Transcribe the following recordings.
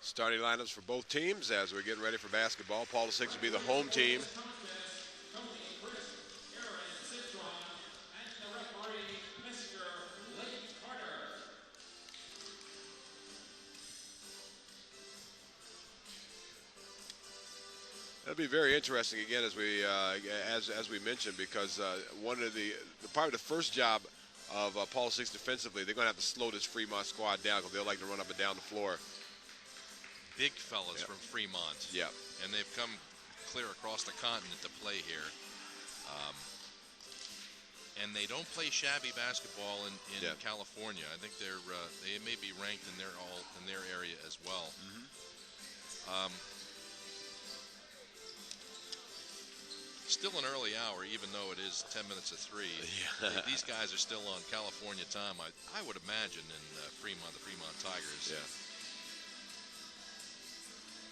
Starting lineups for both teams as we're getting ready for basketball. Paul VI will be the home team. That'll be very interesting again as we mentioned, because one of probably the first job of Paul VI defensively, they're going to have to slow this Fremont squad down because they'll like to run up and down the floor. Big fellas from Fremont. Yeah. And they've come clear across the continent to play here. And they don't play shabby basketball in California. I think they may be ranked in their area as well. Still an early hour, even though it is 10 minutes of 3. Yeah. These guys are still on California time, I would imagine, in Fremont, the Fremont Tigers. Yeah.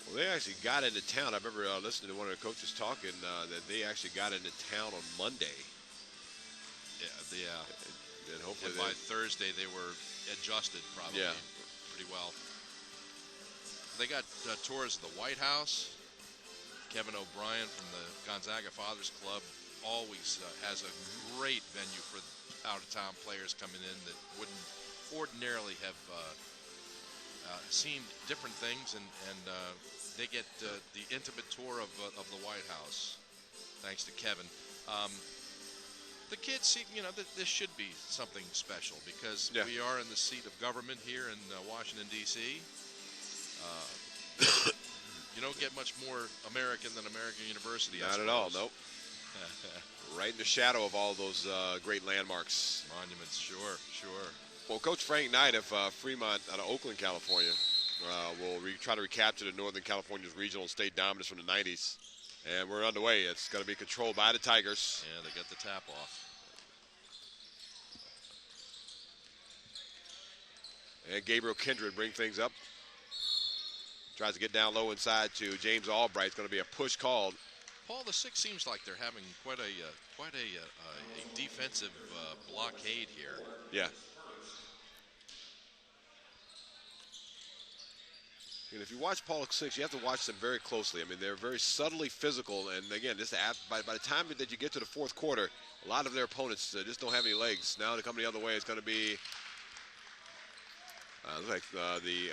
Well, they actually got into town. I remember listening to one of the coaches talking that they actually got into town on Monday. Yeah. And hopefully by Thursday they were adjusted probably pretty well. They got tours of the White House. Kevin O'Brien from the Gonzaga Fathers Club always has a great venue for out-of-town players coming in that wouldn't ordinarily have seen different things, and they get the intimate tour of the White House, thanks to Kevin. The kids see, this should be something special because we are in the seat of government here in Washington, D.C. You don't get much more American than American University. Not at all, nope. Right in the shadow of all those great landmarks. Monuments, sure. Well, Coach Frank Knight of Fremont out of Oakland, California, will try to recapture the Northern California's regional and state dominance from the 90s. And we're underway. It's going to be controlled by the Tigers. Yeah, they got the tap off. And Gabriel Kindred bring things up. Tries to get down low inside to James Albright. It's going to be a push called. Paul, the Six seems like they're having quite a defensive blockade here. Yeah. And if you watch Paul Six, you have to watch them very closely. I mean, they're very subtly physical. And again, by the time that you get to the fourth quarter, a lot of their opponents just don't have any legs. Now to come the other way, it's going to be. Looks like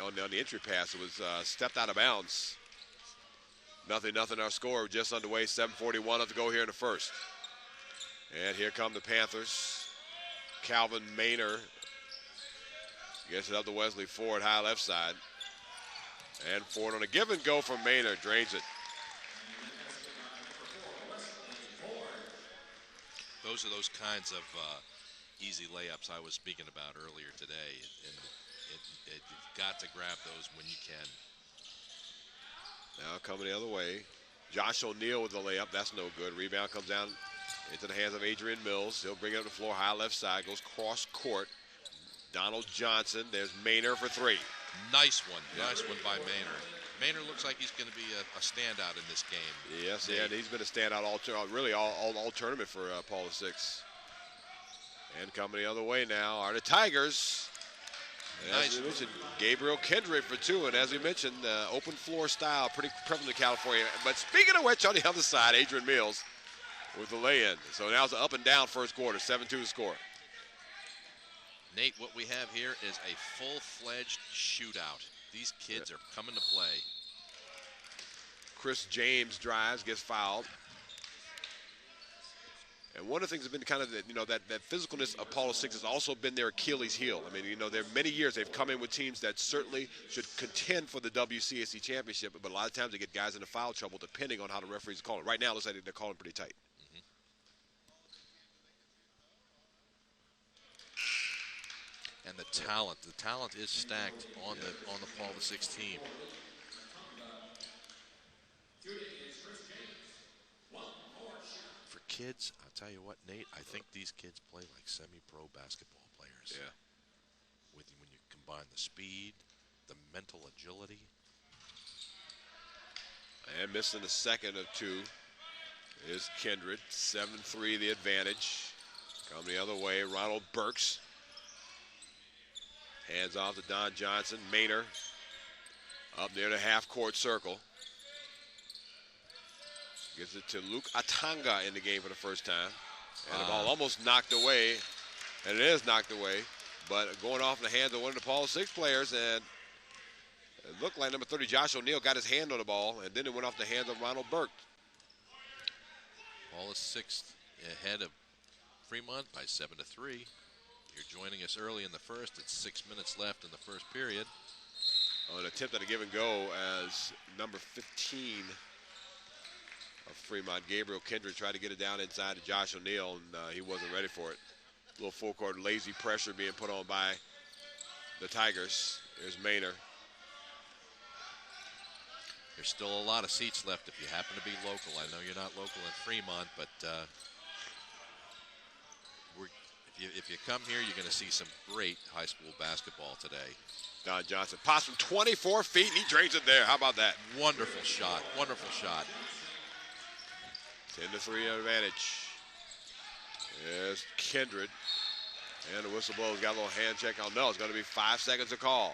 on the entry pass, it was stepped out of bounds. 0-0 our score, just underway, 7:41 left to go here in the first. And here come the Panthers. Calvin Maynor gets it up to Wesley Ford, high left side. And Ford on a give and go from Maynor, drains it. Those are those kinds of easy layups I was speaking about earlier today. And you've got to grab those when you can. Now coming the other way. Josh O'Neal with the layup. That's no good. Rebound comes down into the hands of Adrian Mills. He'll bring it up the floor. High left side. Goes cross court. Donald Johnson. There's Maynor for three. Nice one. Nice one by Maynor. Maynor looks like he's going to be a standout in this game. Yes, yeah. He's been a standout all tournament for Paul VI. And coming the other way now are the Tigers. As we mentioned, Gabriel Kindred for two, and as we mentioned, open floor style, pretty prevalent in California. But speaking of which, on the other side, Adrian Mills with the lay-in. So now it's an up and down first quarter, 7-2 to score. Nate, what we have here is a full-fledged shootout. These kids are coming to play. Chris James drives, gets fouled. And one of the things that's been kind of that physicalness of Paul VI has also been their Achilles heel. I mean, there are many years they've come in with teams that certainly should contend for the WCSC championship, but a lot of times they get guys into foul trouble depending on how the referees call it. Right now, it looks like they're calling pretty tight. And the talent is stacked on the Paul VI team. For kids, I'll tell you what, Nate, I think these kids play like semi-pro basketball players. Yeah. When you combine the speed, the mental agility. And missing the second of two is Kindred. 7-3 the advantage. Come the other way, Ronald Burks. Hands off to Don Johnson. Maynor Up near the half-court circle. Gives it to Luke Atanga in the game for the first time. And the ball almost knocked away. And it is knocked away. But going off in the hands of one of the Paul VI players. And it looked like number 30, Josh O'Neal, got his hand on the ball. And then it went off the hands of Ronald Burke. Paul VI ahead of Fremont by 7-3. You're joining us early in the first. It's 6 minutes left in the first period. An attempt at a give and go as number 15 of Fremont, Gabriel Kendrick, tried to get it down inside to Josh O'Neal, and he wasn't ready for it. A little full court lazy pressure being put on by the Tigers. There's Maynor. There's still a lot of seats left if you happen to be local. I know you're not local in Fremont, but if you come here, you're going to see some great high school basketball today. Don Johnson pops from 24 feet, and he drains it there. How about that? Wonderful shot. Wonderful shot. 10-3 advantage. There's Kindred. And the whistle blows. Got a little hand check. Oh, no, it's going to be 5 seconds to call.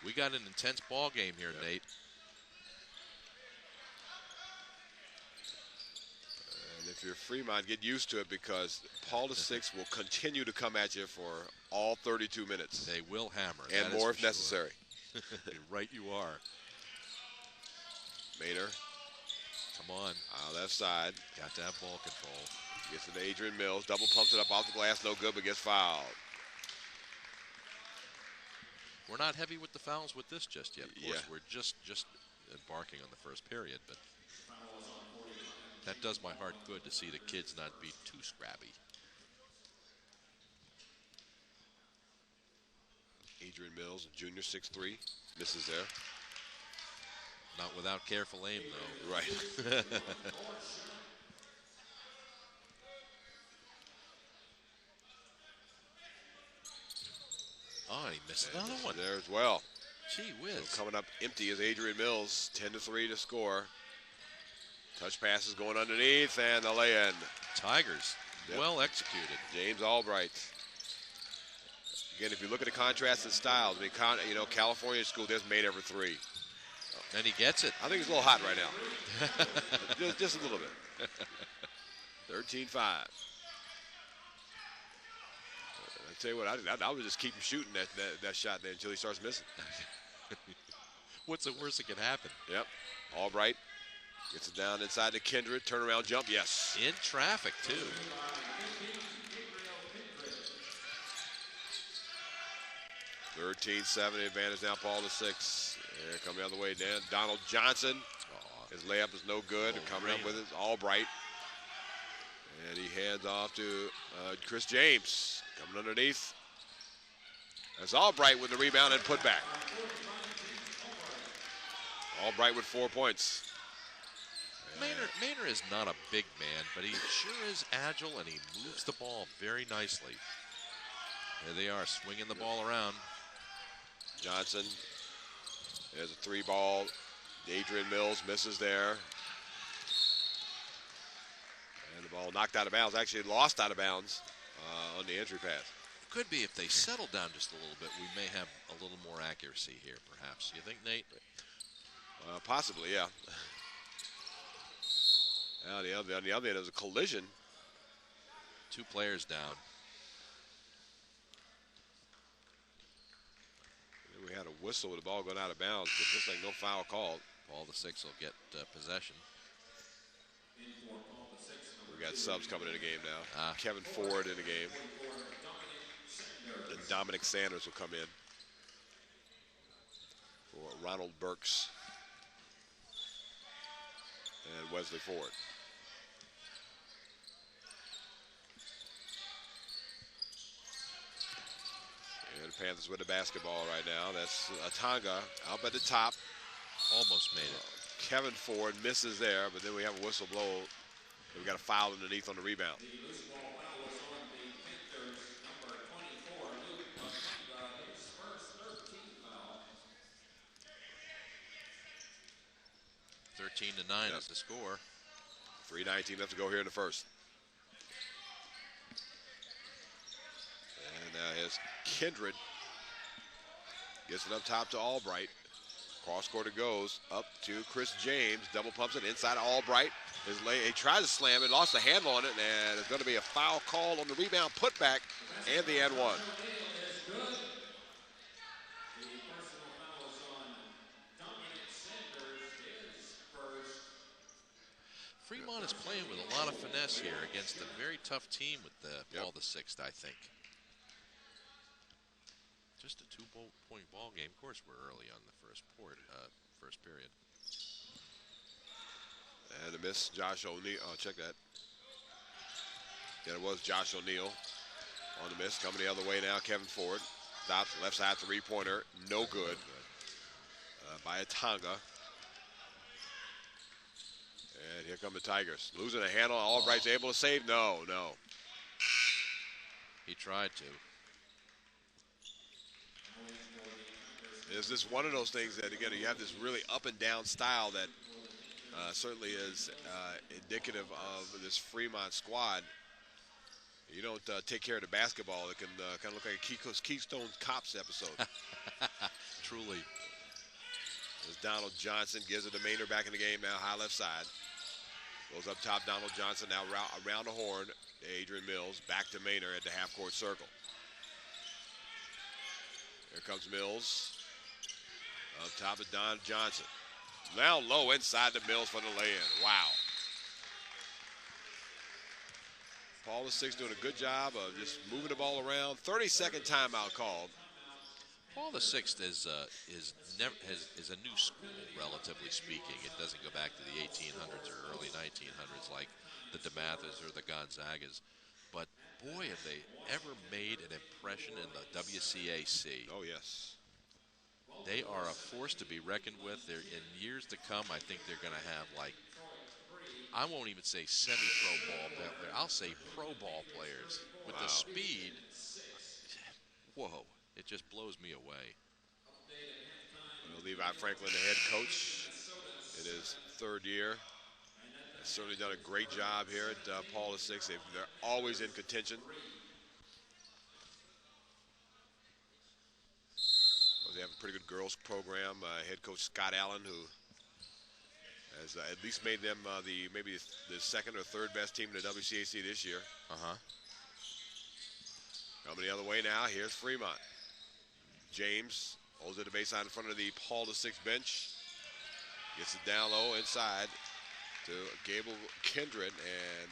We got an intense ball game here, Nate. And if you're Fremont, get used to it because Paul VI will continue to come at you for all 32 minutes. They will hammer. And more if necessary. Right you are. Maynor. Come on. Left side. Got to have ball control. Gets it to Adrian Mills. Double pumps it up off the glass. No good, but gets fouled. We're not heavy with the fouls with this just yet. Of course, Yeah. we're just embarking on the first period, but that does my heart good to see the kids not be too scrappy. Adrian Mills, junior, 6'3", misses there. Not without careful aim, though. Right. Oh, he missed another one. There as well. Gee whiz. So coming up empty is Adrian Mills, 10-3 to score. Touch passes going underneath, and the lay-in. Tigers, well executed. James Albright. Again, if you look at the contrast in styles, I mean, California school, there's made every three. And he gets it. I think he's a little hot right now. just a little bit. 13-5. I tell you what, I would just keep him shooting that shot there until he starts missing. What's the worst that could happen? Yep. Albright gets it down inside to Kindred. Turnaround jump, yes. In traffic, too. (13-7) advantage now, Paul VI. There, coming the other way, Donald Johnson. His layup is no good. Coming up with it, Albright. And he hands off to Chris James. Coming underneath. That's Albright with the rebound and put back. Albright with 4 points. Maynor is not a big man, but he sure is agile, and he moves the ball very nicely. There they are, swinging the ball around. Johnson. There's a 3-ball. Adrian Mills misses there. And the ball knocked out of bounds. Actually lost out of bounds on the entry pass. Could be if they settle down just a little bit, we may have a little more accuracy here, perhaps. You think, Nate? Possibly, yeah. On the other end, there's a collision. 2 players down. We had a whistle with the ball going out of bounds, but just like no foul called. Paul VI will get possession. We got subs coming in the game now. Kevin Ford in the game. And Dominic Sanders will come in for Ronald Burks and Wesley Ford. And the Panthers with the basketball right now. That's Atanga up at the top. Almost made it. Kevin Ford misses there, but then we have a whistle blow. We got a foul underneath on the rebound. To 9 is the score. 3:19 left to go here in the first. And his Kindred gets it up top to Albright. Cross court it goes up to Chris James. Double pumps it inside of Albright. He tries to slam it, lost the handle on it, and it's going to be a foul call on the rebound putback and the and one. Fremont is playing with a lot of finesse here against a very tough team with Paul VI, I think. Just a 2-point ball game. Of course, we're early on the first period. And a miss, Josh O'Neal. Oh, check that. Yeah, it was Josh O'Neal on the miss. Coming the other way now, Kevin Ford. Stops, left side three-pointer. No good. By Atanga. And here come the Tigers. Losing a handle. Albright's able to save. No. He tried to. It's just one of those things that, again, you have this really up and down style that certainly is indicative of this Fremont squad. You don't take care of the basketball, it can kind of look like a Keystone Cops episode. Truly. As Donald Johnson gives it to Maynard back in the game now, high left side. Goes up top, Donald Johnson now around the horn. Adrian Mills back to Maynard at the half-court circle. Here comes Mills. Up top of Don Johnson. Now low inside the Mills for the lay-in. Wow. Paul VI doing a good job of just moving the ball around. 30-second timeout called. Paul VI is a new school, relatively speaking. It doesn't go back to the 1800s or early 1900s like the DeMathis or the Gonzagas. But boy, have they ever made an impression in the WCAC. Oh, yes. They are a force to be reckoned with. In years to come, I think they're going to have, like, I won't even say semi-pro ball player. I'll say pro ball players. With the speed, whoa, it just blows me away. Levi Franklin, the head coach in his third year. Has certainly done a great job here at Paul VI. They're always in contention. They have a pretty good girls program. Head coach Scott Allen, who has at least made them maybe the second or third best team in the WCAC this year. Coming the other way now, here's Fremont. James holds it to the baseline in front of the Paul VI bench. Gets it down low inside to Gable Kindred, and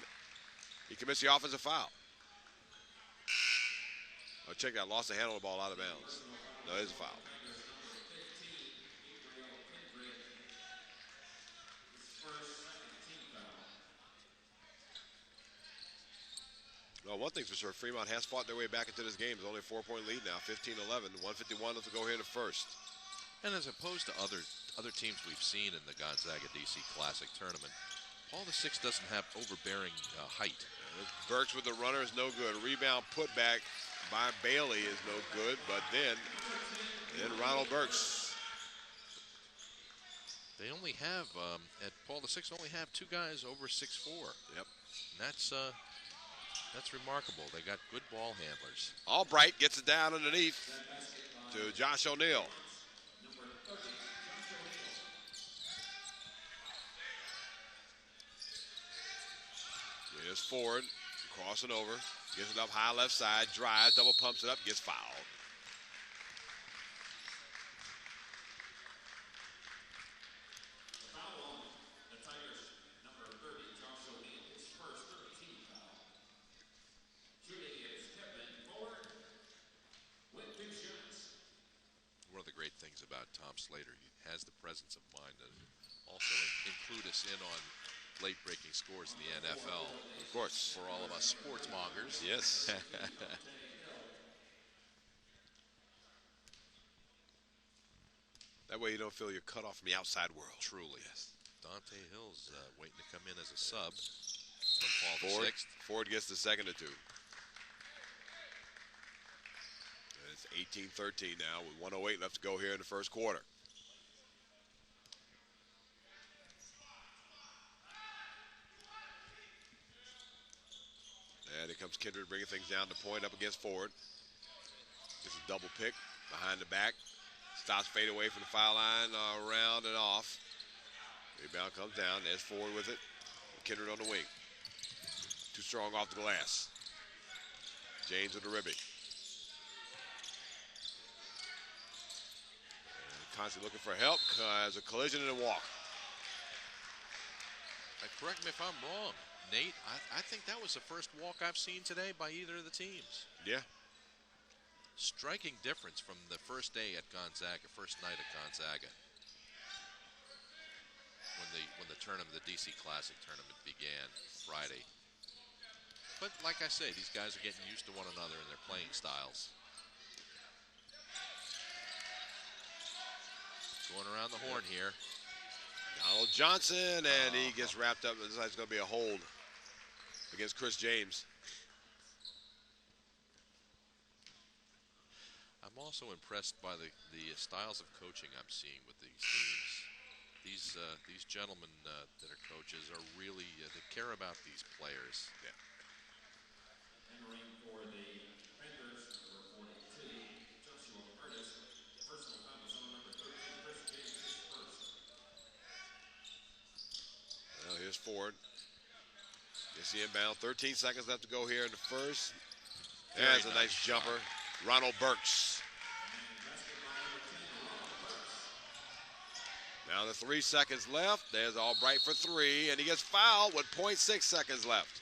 he commits the offensive foul. Oh, check that, lost the handle of the ball out of bounds. No, it is a foul. Well, one thing's for sure, Fremont has fought their way back into this game. It's only a 4-point lead now, 15-11, 151 to go here in the first. And as opposed to other teams we've seen in the Gonzaga DC Classic tournament, Paul VI doesn't have overbearing height. Burks with the runner is no good. Rebound put back by Bailey is no good, but then Ronald Burks. They only have, at Paul VI, only have two guys over 6'4". Yep. And that's remarkable. They got good ball handlers. Albright gets it down underneath to Josh O'Neal. Here's Ford, crossing over, gets it up high left side, drives, double pumps it up, gets fouled. One of the great things about Tom Slater, he has the presence of mind to also include us in on late-breaking scores in the NFL. Of course. For all of us sports mongers. Yes. That way you don't feel you're cut off from the outside world. Truly. Yes. Dante Hill's waiting to come in as a sub from Paul VI. Ford gets the second or two. And it's 18-13 now with 1:08 left to go here in the first quarter. And here comes Kindred bringing things down to point up against Ford. Gets a double pick behind the back. Stops, fade away from the foul line, around and off. Rebound comes down. There's Ford with it. Kindred on the wing. Too strong off the glass. James with the ribby. Constantly looking for help. Has a collision and a walk. Correct me if I'm wrong, Nate. I think that was the first walk I've seen today by either of the teams. Yeah. Striking difference from the first day at Gonzaga, first night at Gonzaga. When the tournament, the DC Classic tournament began Friday. But like I say, these guys are getting used to one another and their playing styles. Going around the horn here. Donald Johnson, and he gets wrapped up. It looks like it's going to be a hold against Chris James. I'm also impressed by the styles of coaching I'm seeing with these teams. These gentlemen that are coaches are really they care about these players. Yeah. Entering for the Panthers, number 42, Joshua Curtis. Personal foul is on number 13, Chris James, his first. Well, here's Ford. Gets the inbound. 13 seconds left to go here in the first. There's a nice jumper. Ronald Burks. Now the 3 seconds left. There's Albright for three, and he gets fouled with 0.6 seconds left.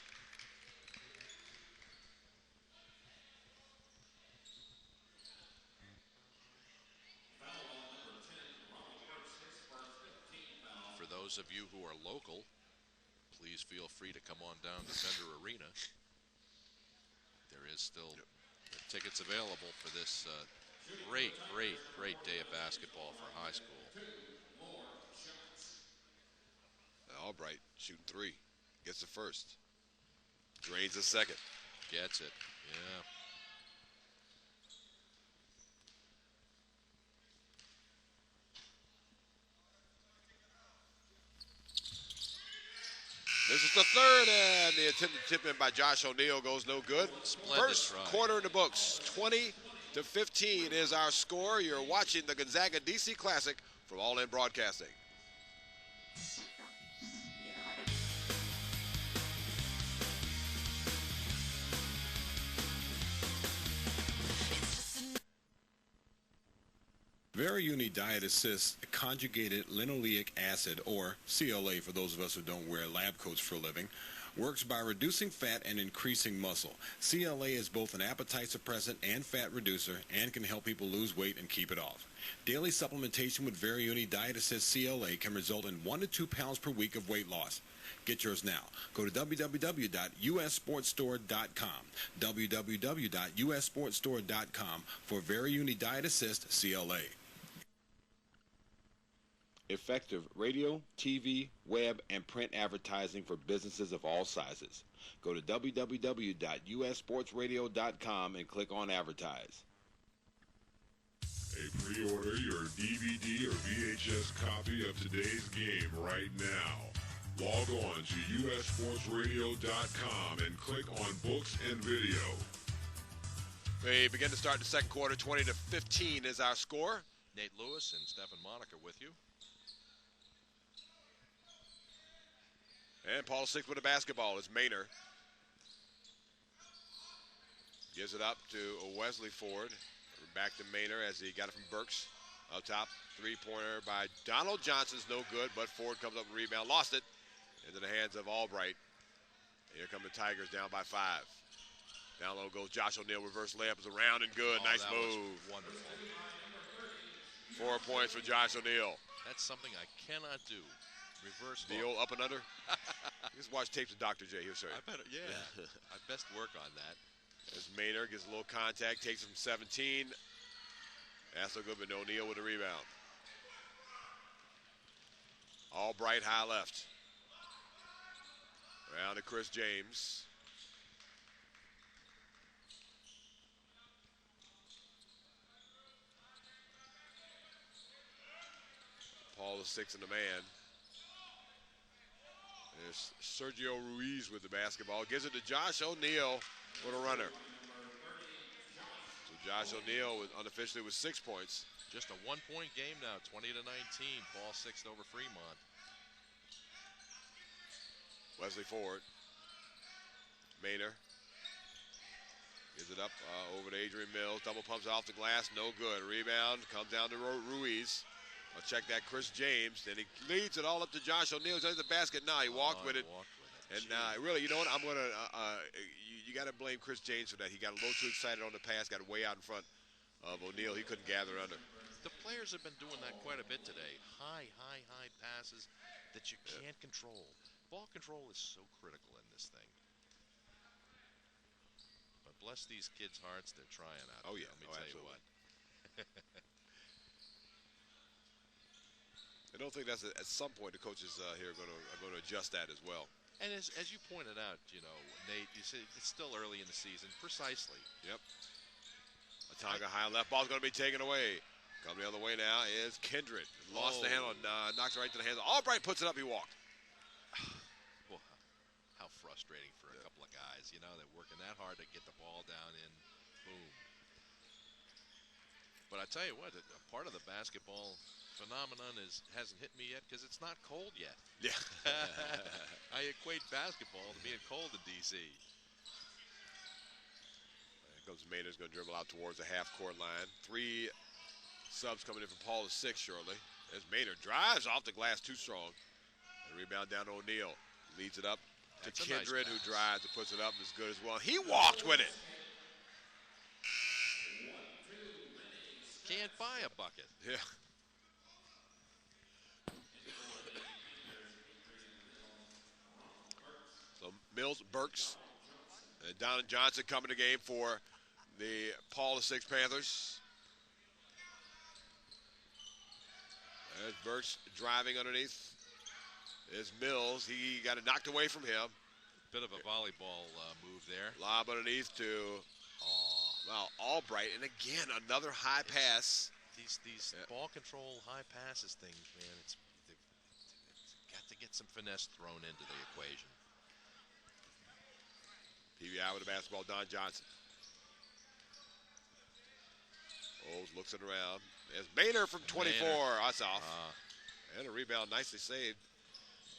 For those of you who are local, please feel free to come on down to Fender Arena. There is still tickets available for this great day of basketball for high school. Albright shooting three. Gets the first. Drains the second. Gets it. Yeah. This is the third, and the attempted tip in by Josh O'Neal goes no good. Splendid First try. quarter in the books. 20-15 is our score. You're watching the Gonzaga DC Classic from All In Broadcasting. VeriUni Diet Assist conjugated linoleic acid, or CLA for those of us who don't wear lab coats for a living, works by reducing fat and increasing muscle. CLA is both an appetite suppressant and fat reducer and can help people lose weight and keep it off. Daily supplementation with VeriUni Diet Assist CLA can result in 1 to 2 pounds per week of weight loss. Get yours now. Go to www.ussportstore.com, www.ussportstore.com for VeriUni Diet Assist CLA. Effective radio, TV, web, and print advertising for businesses of all sizes. Go to www.ussportsradio.com and click on Advertise. Hey, pre-order your DVD or VHS copy of today's game right now. Log on to ussportsradio.com and click on Books and Video. We begin to start the second quarter. 20-15 is our score. Nate Lewis and Stephen Monica with you. And Paul Six with the basketball. It's Maynard. Gives it up to Wesley Ford. Back to Maynard as he got it from Burks. Up top, three-pointer by Donald Johnson's no good, but Ford comes up and rebound. Lost it into the hands of Albright. Here come the Tigers down by 5. Down low goes Josh O'Neal. Reverse layup is around and good. Nice move. Wonderful. 4 points for Josh O'Neal. That's something I cannot do. Reverse The old up and under. Just watch tapes of Dr. J. He'll show you. I better, yeah. I best work on that. As Maynard gets a little contact, takes him 17. That's no good, but O'Neal with a rebound. Albright high left. Around to Chris James. Paul the six and the man. There's Sergio Ruiz with the basketball. Gives it to Josh O'Neal with a runner. So Josh O'Neal unofficially with 6 points. Just a one-point game now, 20-19. Ball 6 over Fremont. Wesley Ford. Maynard. Gives it up over to Adrian Mills. Double pumps it off the glass. No good. Rebound. Comes down to Ruiz. I'll check that. Chris James. Then he leads it all up to Josh O'Neal. He's under the basket now. He walked with it. And really, you know what? I'm going to you got to blame Chris James for that. He got a little too excited on the pass. Got way out in front of O'Neal. He couldn't gather under. The players have been doing that quite a bit today. High passes that you can't control. Ball control is so critical in this thing. But bless these kids' hearts, they're trying out. Oh, yeah. Let me tell you what. I don't think that's at some point the coaches here are going to adjust that as well. And as you pointed out, you know, Nate, you said it's still early in the season. Precisely. Yep. Tonga high left ball's going to be taken away. Coming the other way now is Kindred. Lost the handle, knocks it right to the hands. Albright puts it up. He walked. Well, how frustrating for a couple of guys. You know, they're working that hard to get the ball down in. Boom. But I tell you what, a part of the basketball phenomenon hasn't hit me yet because it's not cold yet. Yeah. I equate basketball to being cold in D.C. There goes Maynard's going to dribble out towards the half-court line. 3 subs coming in for Paul the Sixth shortly. As Maynard drives off the glass too strong. And rebound down to O'Neal. Leads it up to Kindred, who drives and puts it up as good as well. He walked with it. Can't buy a bucket. Yeah. So Mills, Burks, and Don Johnson coming to game for the Paul VI Panthers. There's Burks driving underneath. There's Mills. He got it knocked away from him. Bit of a volleyball move there. Lob underneath to Albright. And again, another high pass. These ball control high passes things, man, it's got to get some finesse thrown into the equation. PBI with the basketball, Don Johnson. Oles looks it around. There's Maynard from 24. That's off. And a rebound nicely saved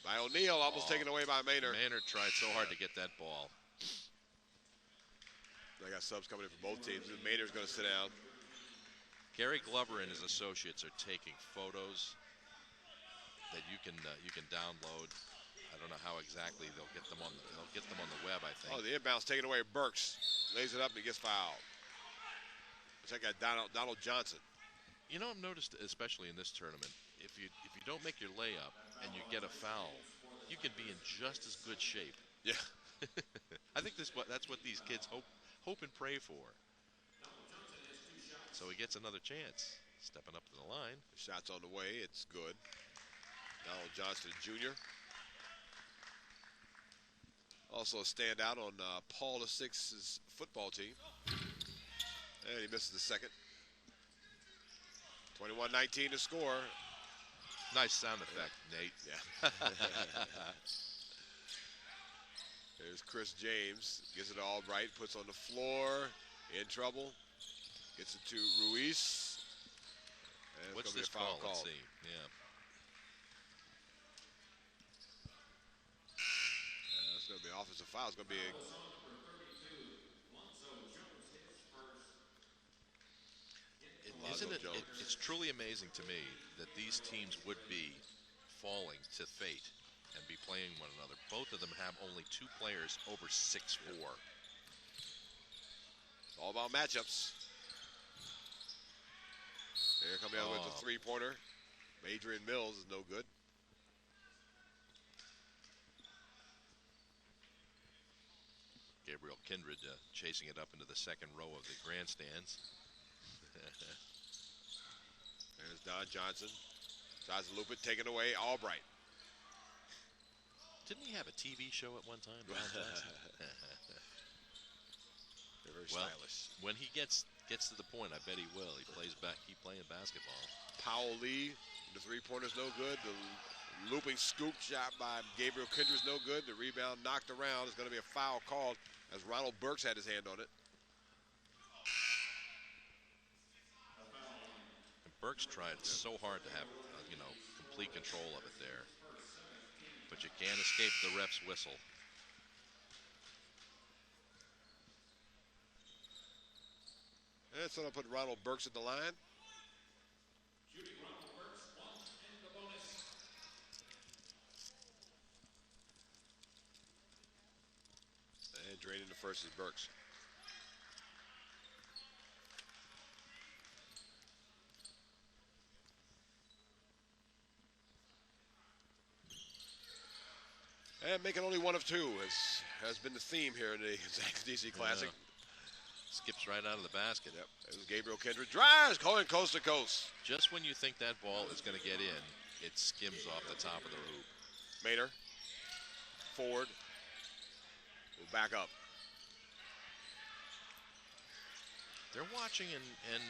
by O'Neal, almost taken away by Maynard. Maynard tried so hard to get that ball. They got subs coming in from both teams. Maynard's going to sit down. Gary Glover and his associates are taking photos that you can download. I don't know how exactly they'll get them on the web, I think. Oh, the inbound's taken away. Burks lays it up and he gets fouled. Check out Donald Johnson. You know, I've noticed, especially in this tournament, if you don't make your layup and you get a foul, you can be in just as good shape. Yeah. I think that's what these kids hope and pray for. So he gets another chance, stepping up to the line. The shot's on the way. It's good. Donald Johnson Jr. Also a standout on Paul VI's football team. And he misses the second. 21-19 to score. Nice sound effect, Nate. Yeah. There's Chris James. Gets it all right. Puts on the floor. In trouble. Gets it to Ruiz. And what's this foul call? Let's see. Yeah. It's going to be offensive foul. It's going to be it's truly amazing to me that these teams would be falling to fate and be playing one another. Both of them have only 2 players over 6'4". It's all about matchups. Here coming out with the three-pointer. Adrian Mills is no good. Gabriel Kindred chasing it up into the second row of the grandstands. There's Don Johnson. Tries to loop it, taken away. Albright. Didn't he have a TV show at one time, Don Johnson? They're very stylish. When he gets to the point, I bet he will. He's playing basketball. Powell Lee, the three-pointer's no good. The looping scoop shot by Gabriel Kindred's no good. The rebound knocked around. There's going to be a foul called as Ronald Burks had his hand on it. Burks tried so hard to have, complete control of it there. But you can't escape the ref's whistle. And so I'll put Ronald Burks at the line. Shooting Ronald Burks, 1 and the bonus. And draining the first is Burks. And making only 1 of 2 has been the theme here in the DC Classic. Yeah. Skips right out of the basket. Yep. It was Gabriel Kendrick. Drives going coast to coast. Just when you think that ball is going to get in, it skims off the top of the hoop. Maynard. Forward. Will back up. They're watching and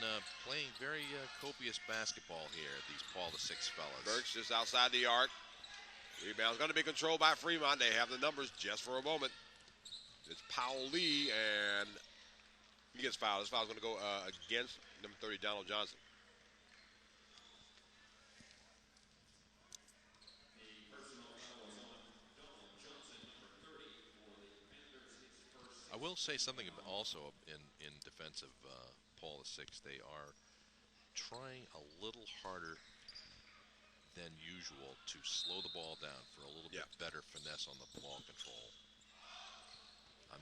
playing very copious basketball here, these Paul VI fellas. Burks just outside the arc. Rebound's going to be controlled by Fremont. They have the numbers just for a moment. It's Powell Lee, and he gets fouled. This foul's going to go against number 30, Donald Johnson. The personal foul is on Donald Johnson, number 30, for the Panthers, his first. I will say something also in defense of Paul VI. They are trying a little harder than usual to slow the ball down for a little bit better finesse on the ball control.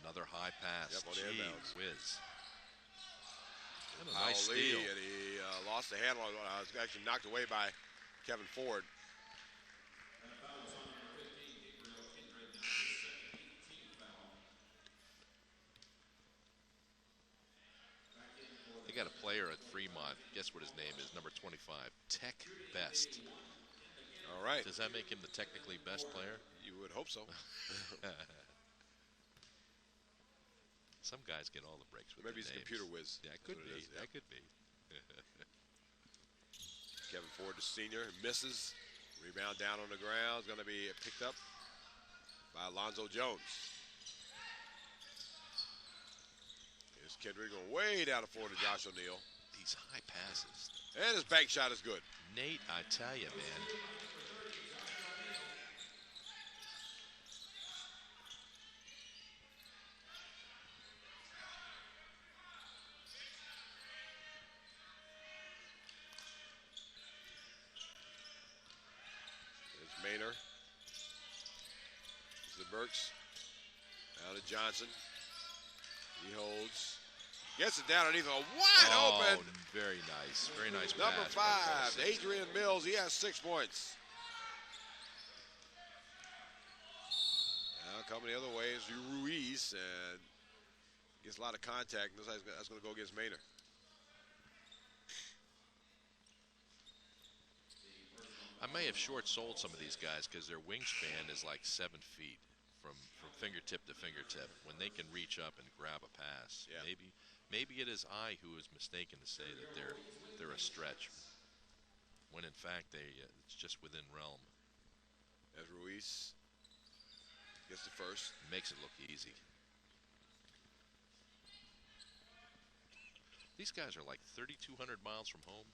Another high pass. Yep, on the inbounds. Whiz. And a Powell nice Lee, steal. and he lost the handle. Was actually knocked away by Kevin Ford. That foul is on number 15, Gabriel Kindred, now his second team foul. Back in for They got a player at Fremont. Guess what his name is? Number 25, Tech Best. All right. Does that make him the technically best player? You would hope so. Some guys get all the breaks with Maybe he's their a names. computer whiz. That could be. Is, yeah. That could be. Kevin Ford, the senior, misses. Rebound down on the ground. Is going to be picked up by Alonzo Jones. Here's Kendrick going way down the floor to Josh O'Neal. These high passes. And his bank shot is good. Nate, I tell you, man. There's Maynard. This is Burks. Down to Johnson. He holds. Gets it down underneath a wide open. Very nice. Very nice Number pass. 5, Adrian Mills. He has 6 points. Now coming the other way is Ruiz, and gets a lot of contact. Looks like that's going to go against Maynard. I may have short sold some of these guys because their wingspan is like 7 feet from fingertip to fingertip. When they can reach up and grab a pass, maybe it is I who is mistaken to say that they're a stretch, when in fact it's just within realm. As Ruiz gets the first, Makes it look easy. These guys are like 3,200 miles from home,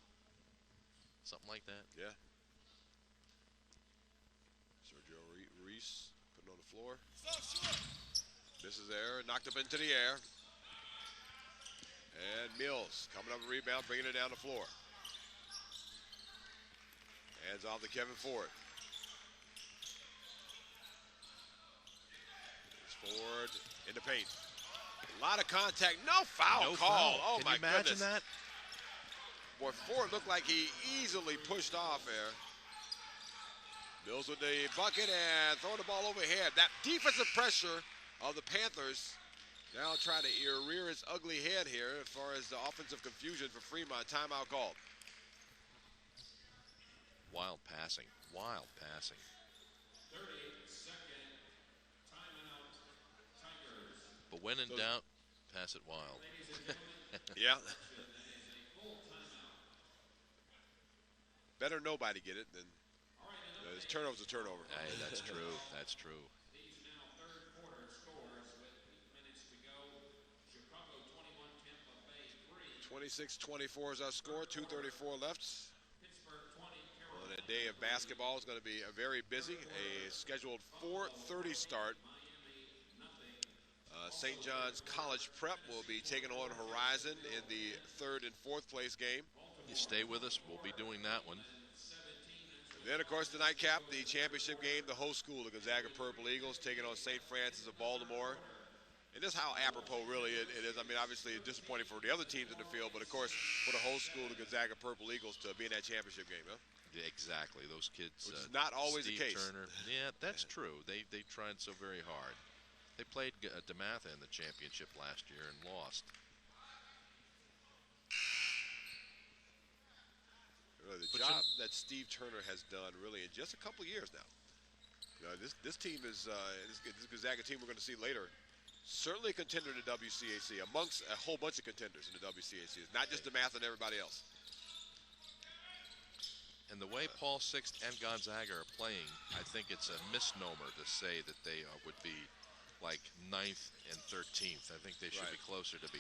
something like that. yeah. Sergio Ruiz putting on the floor. Misses there, knocked up into the air. And Mills coming up a rebound, bringing it down the floor. Hands off to Kevin Ford. It's Ford in the paint. A lot of contact, no foul No call. foul. Oh, Can my you imagine goodness. that? Boy, Ford looked like he easily pushed off there. Mills with the bucket and throwing the ball overhead. That defensive pressure of the Panthers now trying to rear its ugly head here as far as the offensive confusion for Fremont. Timeout called. Wild passing. Wild passing. 30-second timeout, Tigers. But when in doubt, pass it wild. Yeah. That is a full timeout. Better nobody get it than All right, his turnover's a turnover. Hey, that's true. That's true. these now third quarter scores with 8 minutes to go. Chicago 21, Tampa Bay 3. 26-24 is our score, 2:34 left. On a day of basketball is going to be very busy. A scheduled 4:30 start. St. John's College Prep will be taking on Horizon in the 3rd and 4th place game. You stay with us. We'll be doing that one. And then, of course, the nightcap, the championship game, the host school, the Gonzaga Purple Eagles, taking on St. Francis of Baltimore. And just how apropos really it is. I mean, obviously it's disappointing for the other teams in the field, but of course for the host school, the Gonzaga Purple Eagles, to be in that championship game, huh? Yeah, exactly. Those kids. Which is not always Steve the case. Turner. Yeah, that's true. They tried so very hard. They played DeMatha in the championship last year and lost. Really, the job that Steve Turner has done really in just a couple of years now. You know, this team is this Gonzaga team we're going to see later. Certainly a contender in the WCAC, amongst a whole bunch of contenders in the WCAC. It's not just DeMatha and everybody else. And the way Paul Sixth and Gonzaga are playing, I think it's a misnomer to say that they would be like 9th and 13th. I think they should be closer to be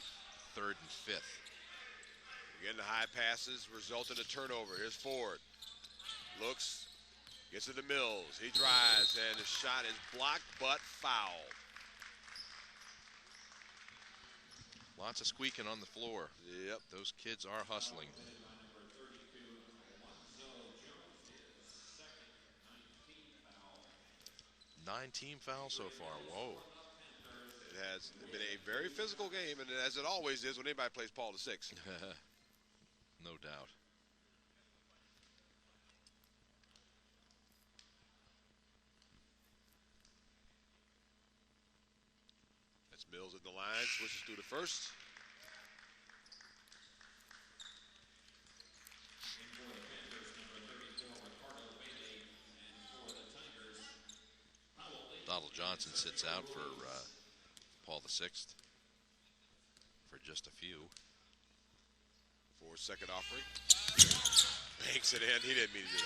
3rd and 5th. Again, the high passes result in a turnover. Here's Ford. Looks, gets it to Mills. He drives, and the shot is blocked but fouled. Lots of squeaking on the floor. Yep. Those kids are hustling. 9 team fouls so far. Whoa. It has been a very physical game, and as it always is when anybody plays Paul the Sixth. No doubt. That's Mills at the line, switches through the first. Donald Johnson sits out for Paul the Sixth for just a few. For second offering. Banks it in. He didn't mean to do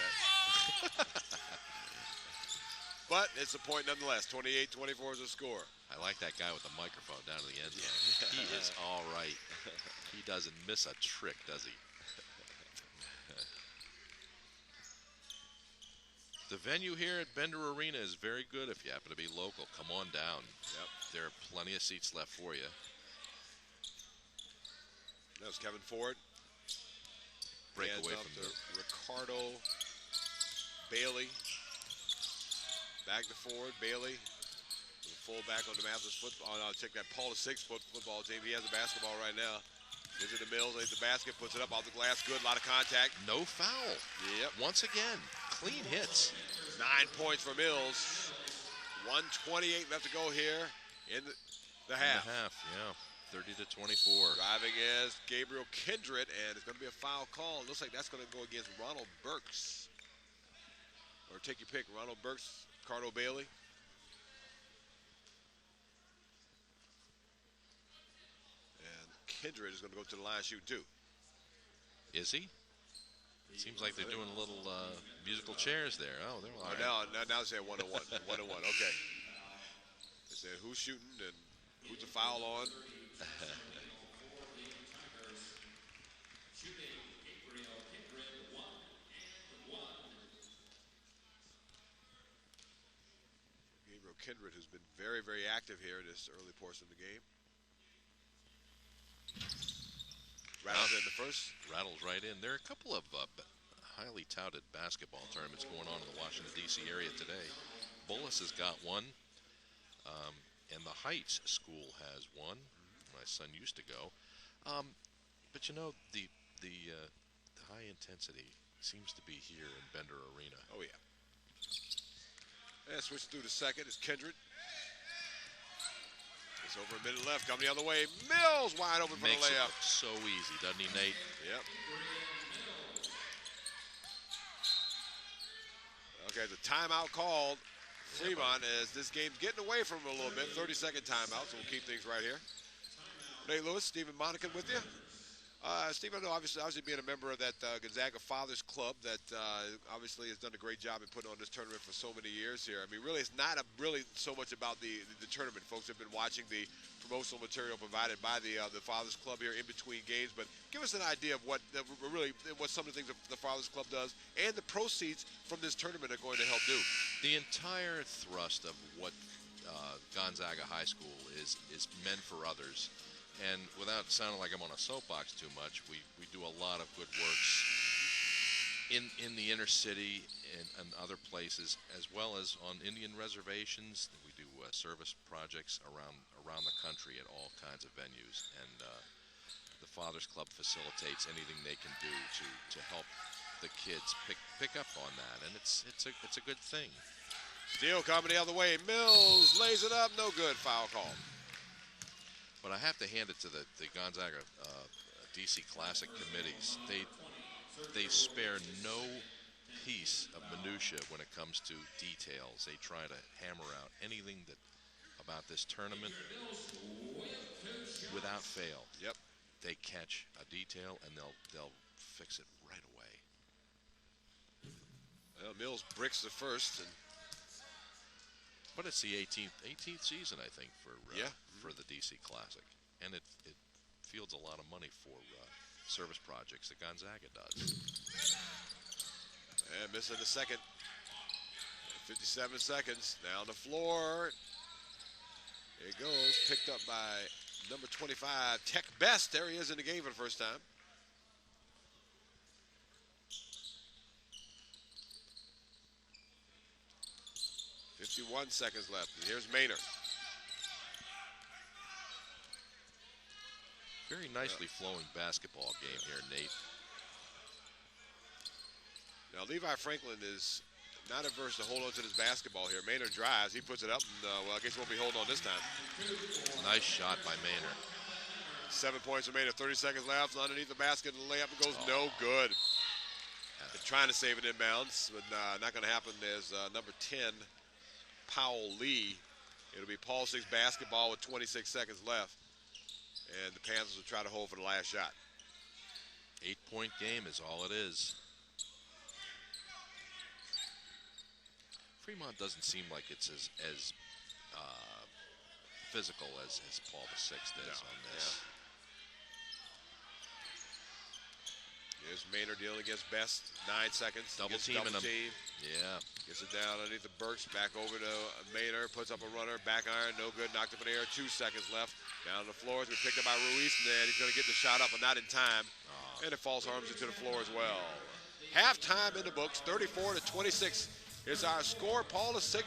that. But it's a point nonetheless. 28-24 is the score. I like that guy with the microphone down to the end zone. He is all right. He doesn't miss a trick, does he? The venue here at Bender Arena is very good if you happen to be local. Come on down. Yep. There are plenty of seats left for you. That was Kevin Ford. Break Hands away up from to Ricardo Bailey. Back to Ford. Bailey. The fullback on the Mathis football. Oh, no, check that Paul the Sixth football team. He has a basketball right now. Gives it to Mills. Lays the basket. Puts it up off the glass. Good. A lot of contact. No foul. Yep. Once again. Clean hits. 9 points for Mills. 1:28 left to go here in the half. In the half, yeah. 30-24. Driving is Gabriel Kindred, and it's going to be a foul call. Looks like that's going to go against Ronald Burks. Or take your pick, Ronald Burks, Ricardo Bailey. And Kindred is going to go to the line shooting too. Is he? It seems like they're doing a little musical chairs there. Oh, they're all right. Now they say 1-1. 1-1, okay. They said who's shooting and who's the foul on. Gabriel Kindred, who's been very, very active here in this early portion of the game. Rattles in the first. Rattles right in. There are a couple of highly touted basketball tournaments going on in the Washington, D.C. area today. Bullis has got one, and the Heights School has one. My son used to go. But, you know, the high intensity seems to be here in Bender Arena. Oh, yeah. And switch through the second is Kindred. It's over a minute left. Coming the other way. Mills wide open for the Makes it layup. look so easy, doesn't he, Nate? Yep. Okay, the timeout called. Fremont, as this game's getting away from him a little bit. 30-second timeout, so we'll keep things right here. Nate Lewis, Stephen Monacan with you. Steve, I know obviously being a member of that Gonzaga Fathers Club that obviously has done a great job in putting on this tournament for so many years here. I mean, really, it's not really so much about the tournament. Folks have been watching the promotional material provided by the Fathers Club here in between games, but give us an idea of what some of the things that the Fathers Club does and the proceeds from this tournament are going to help do. The entire thrust of what Gonzaga High School is meant for others. And without sounding like I'm on a soapbox too much, we do a lot of good works in the inner city and other places, as well as on Indian reservations. We do service projects around the country at all kinds of venues, and the Fathers Club facilitates anything they can do to help the kids pick up on that, and it's a good thing. Steele coming the other way. Mills lays it up, no good. Foul call. But I have to hand it to the Gonzaga DC Classic committees. They spare no piece of minutia when it comes to details. They try to hammer out anything about this tournament without fail. Yep. They catch a detail and they'll fix it right away. Well, Mills bricks the first. But it's the 18th season, I think, for the DC Classic, and it fields a lot of money for service projects that Gonzaga does. And missing the second. 57 seconds. Down the floor. Here it goes. Picked up by number 25, Tech Best. There he is in the game for the first time. .51 seconds left. And here's Maynard. Very nicely flowing basketball game here, Nate. Now, Levi Franklin is not averse to hold on to this basketball here. Maynard drives. He puts it up, and, well, I guess he won't be holding on this time. Nice shot by Maynard. 7 points for Maynard. 30 seconds left. Underneath the basket, and the layup goes no good. They're trying to save it inbounds, but not going to happen. There's number 10, Powell Lee. It'll be Paul Six basketball with 26 seconds left. And the Panthers will try to hold for the last shot. 8-point game is all it is. Fremont doesn't seem like it's as physical as Paul VI is on this. Yeah. Here's Maynard dealing against Best. 9 seconds. Double teaming him. Yeah. Gets it down underneath the Burks. Back over to Maynard. Puts up a runner. Back iron. No good. Knocked up in the air. 2 seconds left. Down the floor. It's been picked up by Ruiz. And then he's going to get the shot up, but not in time. And it falls harmlessly to the floor as well. Halftime in the books. 34-26. Here's our score. Paul VI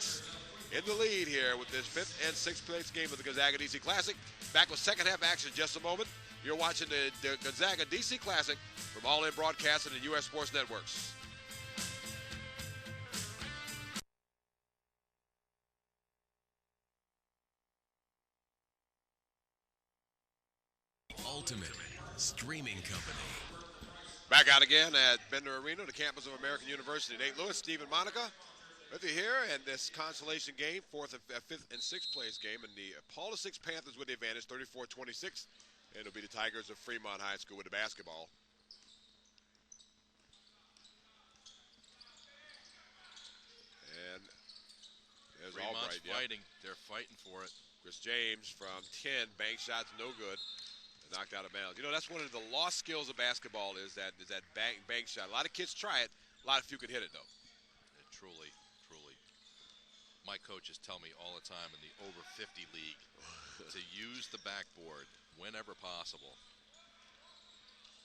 in the lead here with this 5th and 6th place game of the Gonzaga DC Classic. Back with second half action in just a moment. You're watching the Gonzaga DC Classic from All In Broadcasting and U.S. Sports Networks. Ultimate Streaming Company. Back out again at Bender Arena, the campus of American University. Nate Lewis, Stephen Monica with you here, and this consolation game, 4th, 5th, and 6th place game, and the Paul VI Panthers with the advantage, 34-26. And it'll be the Tigers of Fremont High School with the basketball. And there's Fremont's Albright. fighting. They're fighting for it. Chris James from 10, bank shots no good. Knocked out of bounds. You know, that's one of the lost skills of basketball is that bank shot. A lot of kids try it. A lot of few can hit it, though. Truly. My coaches tell me all the time in the over 50 league to use the backboard whenever possible.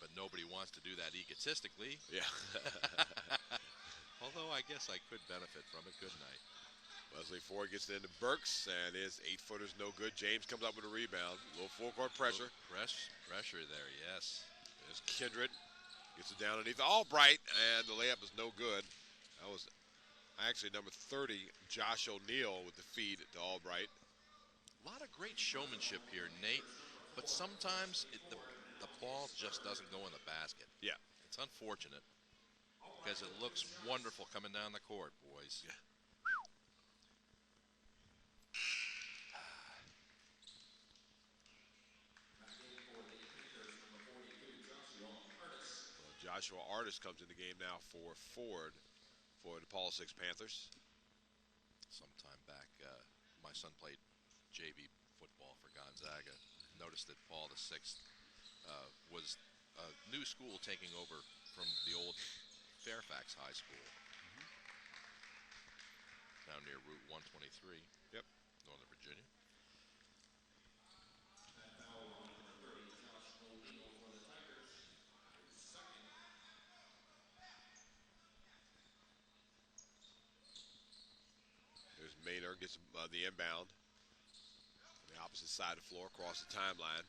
But nobody wants to do that egotistically. Yeah. Although I guess I could benefit from it, couldn't I? Wesley Ford gets it into Burks, and his 8-footer's no good. James comes up with a rebound. A little full-court pressure. Pressure there, yes. There's Kindred. Gets it down underneath Albright, and the layup is no good. That was actually number 30, Josh O'Neal, with the feed to Albright. A lot of great showmanship here, Nate. But sometimes the ball just doesn't go in the basket. Yeah. It's unfortunate because it looks wonderful coming down the court, boys. Yeah. Joshua Artis comes in the game now for Ford for the Paul VI Panthers. Sometime back, my son played JV football for Gonzaga. Noticed that Paul VI was a new school taking over from the old Fairfax High School. Down near Route 123. Yep. Northern Virginia. That foul on number 30, Josh O'Neal for the Tigers. His second. There's Maynard, gets the inbound on the opposite side of the floor, across the timeline.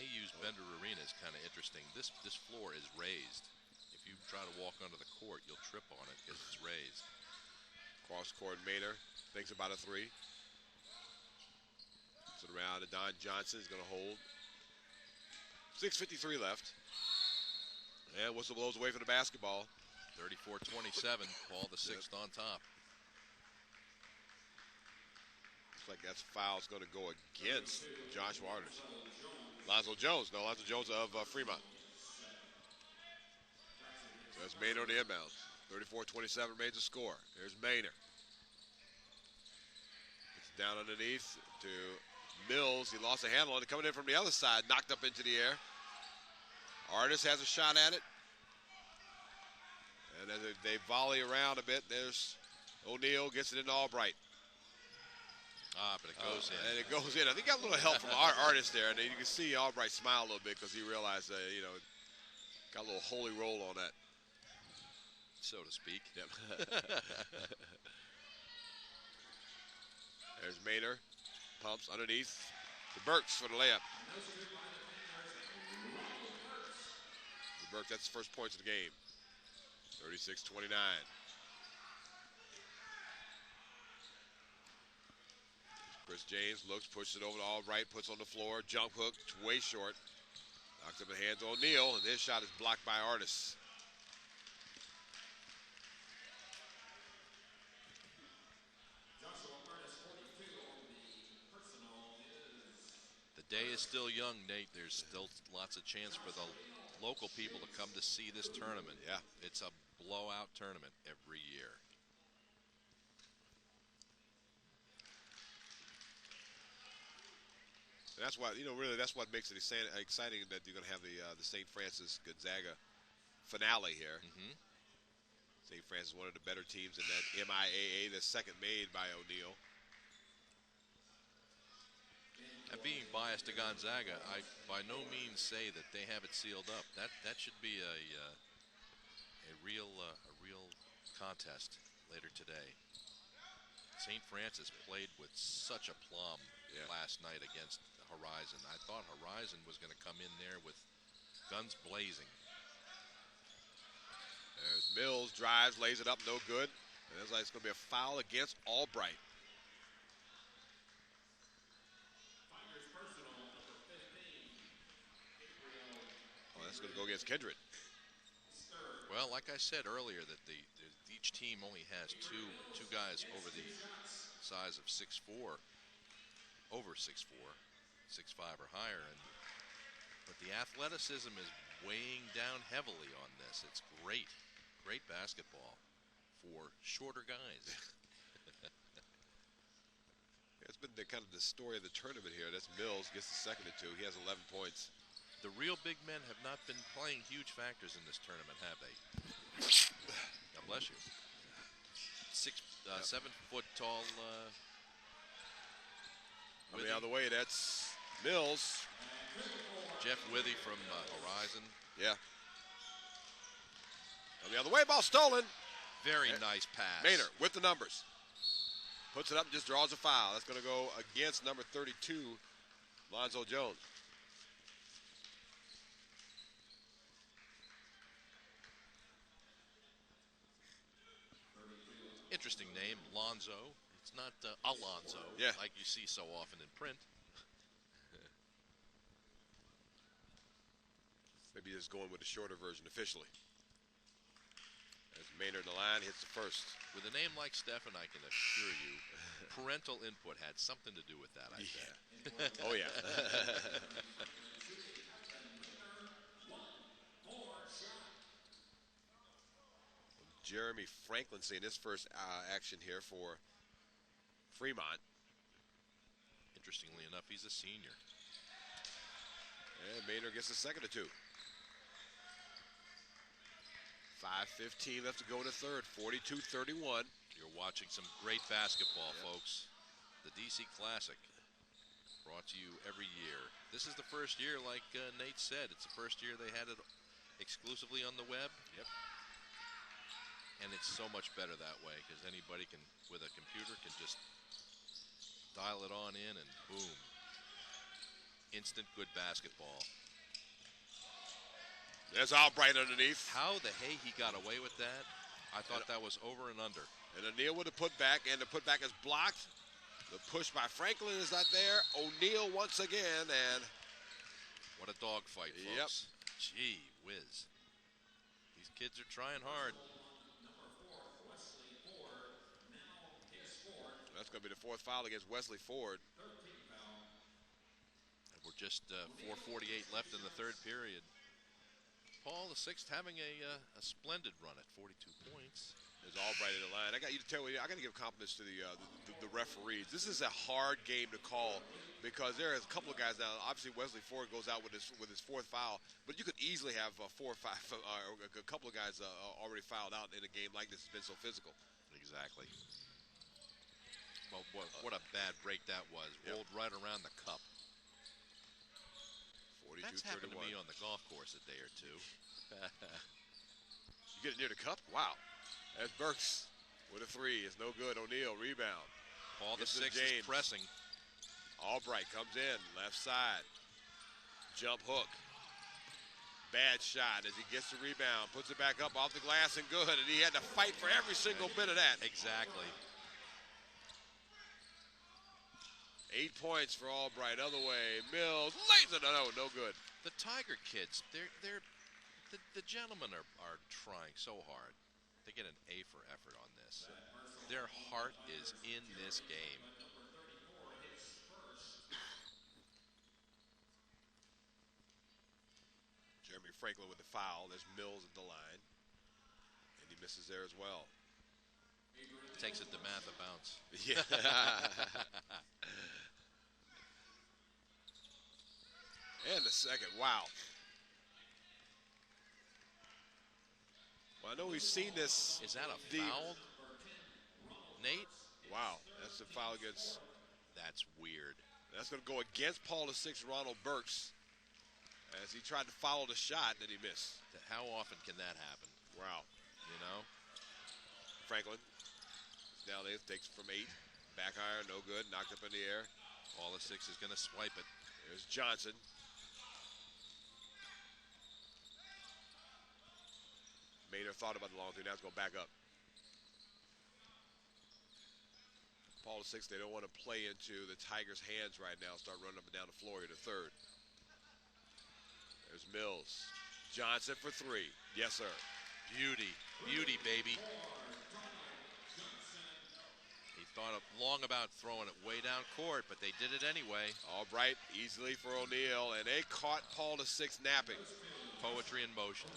AU's Bender Arena is kind of interesting. This floor is raised. If you try to walk onto the court, you'll trip on it because it's raised. Cross court, Maynard thinks about a three. Puts it around to Don Johnson. Is going to hold. 6:53 left. And whistle blows away for the basketball. 34-27. Paul VI on top. Looks like that's foul's going to go against Joshua Artis. Lonzo Jones. No, Lonzo Jones of Fremont. So that's Maynard on the inbound. 34-27 remains the score. There's Maynard. It's down underneath to Mills. He lost a handle on it. Coming in from the other side. Knocked up into the air. Artis has a shot at it. And as they volley around a bit, there's O'Neal. Gets it into Albright. But it goes in. And it goes in. I think he got a little help from Artis there. And you can see Albright smile a little bit because he realized that, got a little holy roll on that. So to speak. Yep. There's Maynard. Pumps underneath to Burks for the layup. Burks, that's the first points of the game. 36-29. Chris James looks, pushes it over to Albright, puts on the floor, jump hook, way short. Knocks up the hands on O'Neal, and his shot is blocked by Artis. The day is still young, Nate. There's still lots of chance for the local people to come to see this tournament. Yeah. It's a blowout tournament every year. And that's why, really that's what makes it exciting that you're going to have the St. Francis Gonzaga finale here. Mm-hmm. St. Francis, one of the better teams in that MIAA, the second made by O'Neal. And being biased to Gonzaga, I by no means say that they have it sealed up. That should be a real contest later today. St. Francis played with such aplomb last night against Horizon. I thought Horizon was going to come in there with guns blazing. There's Mills, drives, lays it up, no good. And it's going to be a foul against Albright. Oh, that's going to go against Kindred. Well, like I said earlier, that each team only has two guys over the size of 6'4", over 6'4", 6'5" or higher, but the athleticism is weighing down heavily on this. It's great basketball for shorter guys. It's been the kind of the story of the tournament here. That's Mills, gets the second to 2. He has 11 points. The real big men have not been playing huge factors in this tournament, have they? God bless you. 7 foot tall. On the other way, that's Mills. Jeff Withy from Horizon. Yeah. On the other way, ball stolen. Very nice pass. Maynard with the numbers. Puts it up and just draws a foul. That's going to go against number 32, Lonzo Jones. Interesting name, Lonzo. It's not Alonzo, like you see so often in print. Maybe he's going with a shorter version officially. As Maynard in the line hits the first. With a name like Stephen, I can assure you, parental input had something to do with that, I bet. Oh, yeah. Jeremy Franklin seeing his first action here for Fremont. Interestingly enough, he's a senior. And Maynard gets the second of two. 5:15 left to go in the third. 42-31. You're watching some great basketball, folks. The DC Classic, brought to you every year. This is the first year, like Nate said, it's the first year they had it exclusively on the web. Yep. And it's so much better that way because anybody can, with a computer, can just dial it on in and boom. Instant good basketball. There's Albright underneath. How the hay he got away with that? I thought that was over and under. And O'Neal with the putback, and the putback is blocked. The push by Franklin is not there. O'Neal once again, and what a dogfight, folks. Yep. Gee whiz. These kids are trying hard. That's going to be the fourth foul against Wesley Ford. And we're just 4:48 left in the third period. Paul the Sixth having a splendid run at 42 points. There's Albright in the line. I got you to tell you, I got to give compliments to the referees. This is a hard game to call because there is a couple of guys now. Obviously, Wesley Ford goes out with his fourth foul, but you could easily have 4 or 5, a couple of guys already fouled out in a game like this. It's been so physical. Exactly. Well, what a bad break that was. Rolled right around the cup. 42-31. That's happened to me on the golf course a day or two. You get it near the cup? Wow. That's Burks with a three. It's no good. O'Neal, rebound. Paul the Sixth is pressing. Albright comes in, left side. Jump hook. Bad shot as he gets the rebound. Puts it back up off the glass and good. And he had to fight for every single bit of that. Exactly. 8 points for Albright. Other way. Mills lays it. No good. The Tiger kids, the gentlemen are trying so hard. They get an A for effort on this. Their heart is in this game. Jeremy Franklin with the foul. There's Mills at the line. And he misses there as well. Takes it to math a bounce. Yeah. And the second. Wow. Well, I know we've seen this. Is that a foul, Nate? Wow, that's the foul against. That's weird. That's going to go against Paul VI, Ronald Burks, as he tried to follow the shot that he missed. How often can that happen? Wow. You know? Franklin now they takes from 8. Back iron, no good. Knocked up in the air. Paul VI is going to swipe it. There's Johnson. Maynard thought about the long two. Now it's going back up. Paul VI, they don't want to play into the Tigers' hands right now. Start running up and down the floor here to third. There's Mills. Johnson for 3. Yes, sir. Beauty. Beauty, baby. He thought long about throwing it way down court, but they did it anyway. Albright easily for O'Neal, and they caught Paul VI napping. Poetry in motion.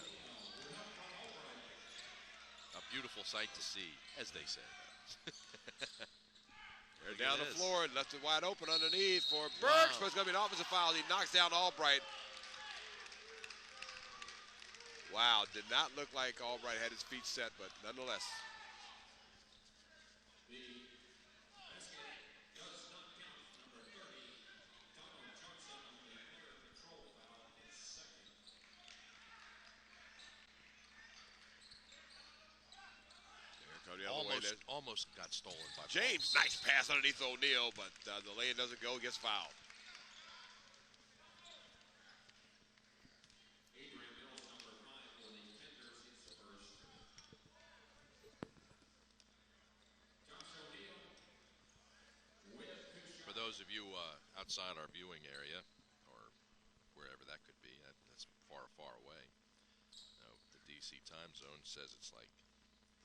A beautiful sight to see, as they say. They're down the floor and left it wide open underneath for Burks, but it's going to be an offensive foul. He knocks down Albright. Wow, did not look like Albright had his feet set, but nonetheless. Almost got stolen by James. Nice pass underneath O'Neal, but the lay-in doesn't go, gets fouled. For those of you outside our viewing area, or wherever that could be, that's far, far away. The DC time zone says it's like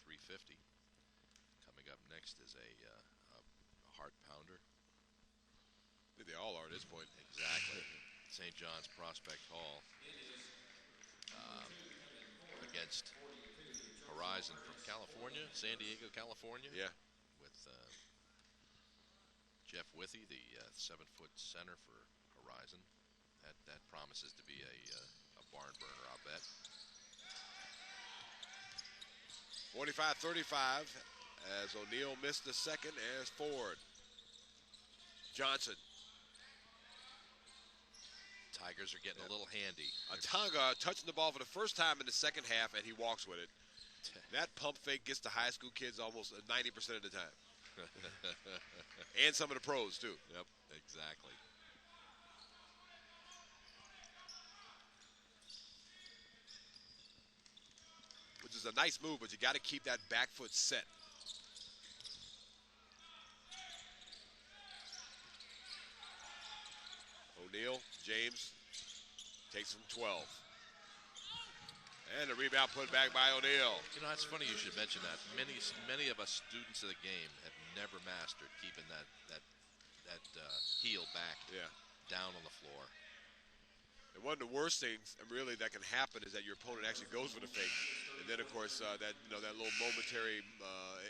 3:50. Coming up next is a heart pounder. I think they all are at this point. Exactly. St. John's Prospect Hall. The against Horizon from California, San Diego, California. Yeah. With Jeff Withy, the 7-foot center for Horizon. That promises to be a barn burner, I'll bet. 45-35 as O'Neal missed the second as Ford. Johnson. Tigers are getting a little handy. Tonga touching the ball for the first time in the second half, and he walks with it. That pump fake gets to high school kids almost 90% of the time. And some of the pros, too. Yep, exactly. Which is a nice move, but you got to keep that back foot set. O'Neal, James takes from 12. And the rebound put back by O'Neal. You know, it's funny you should mention that. Many of us students of the game have never mastered keeping that heel back down on the floor. And one of the worst things, really, that can happen is that your opponent actually goes for the fake, and then, of course, that little momentary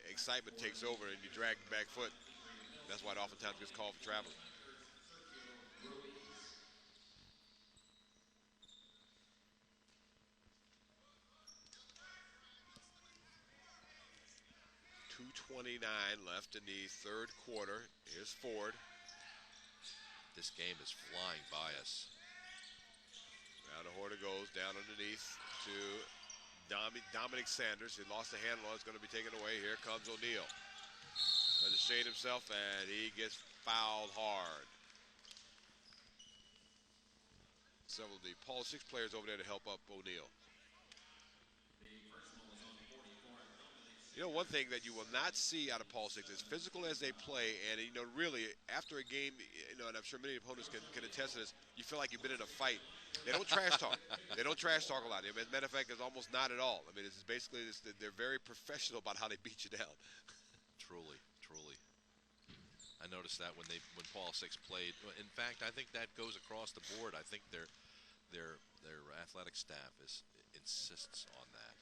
excitement takes over, and you drag the back foot. That's why it oftentimes gets called for traveling. .229 left in the third quarter. Here's Ford. This game is flying by us. Now the Horta goes down underneath to Dominic Sanders. He lost the handle on. It's going to be taken away. Here comes O'Neal. Tries to shade himself, and he gets fouled hard. Several of the Paul VI players over there to help up O'Neal. You know, one thing that you will not see out of Paul VI, as physical as they play, and, really, after a game, and I'm sure many opponents can attest to this, you feel like you've been in a fight. They don't trash talk. They don't trash talk a lot. As a matter of fact, it's almost not at all. I mean, it's basically, they're very professional about how they beat you down. Truly, truly. I noticed that when Paul VI played. In fact, I think that goes across the board. I think their athletic staff insists on that.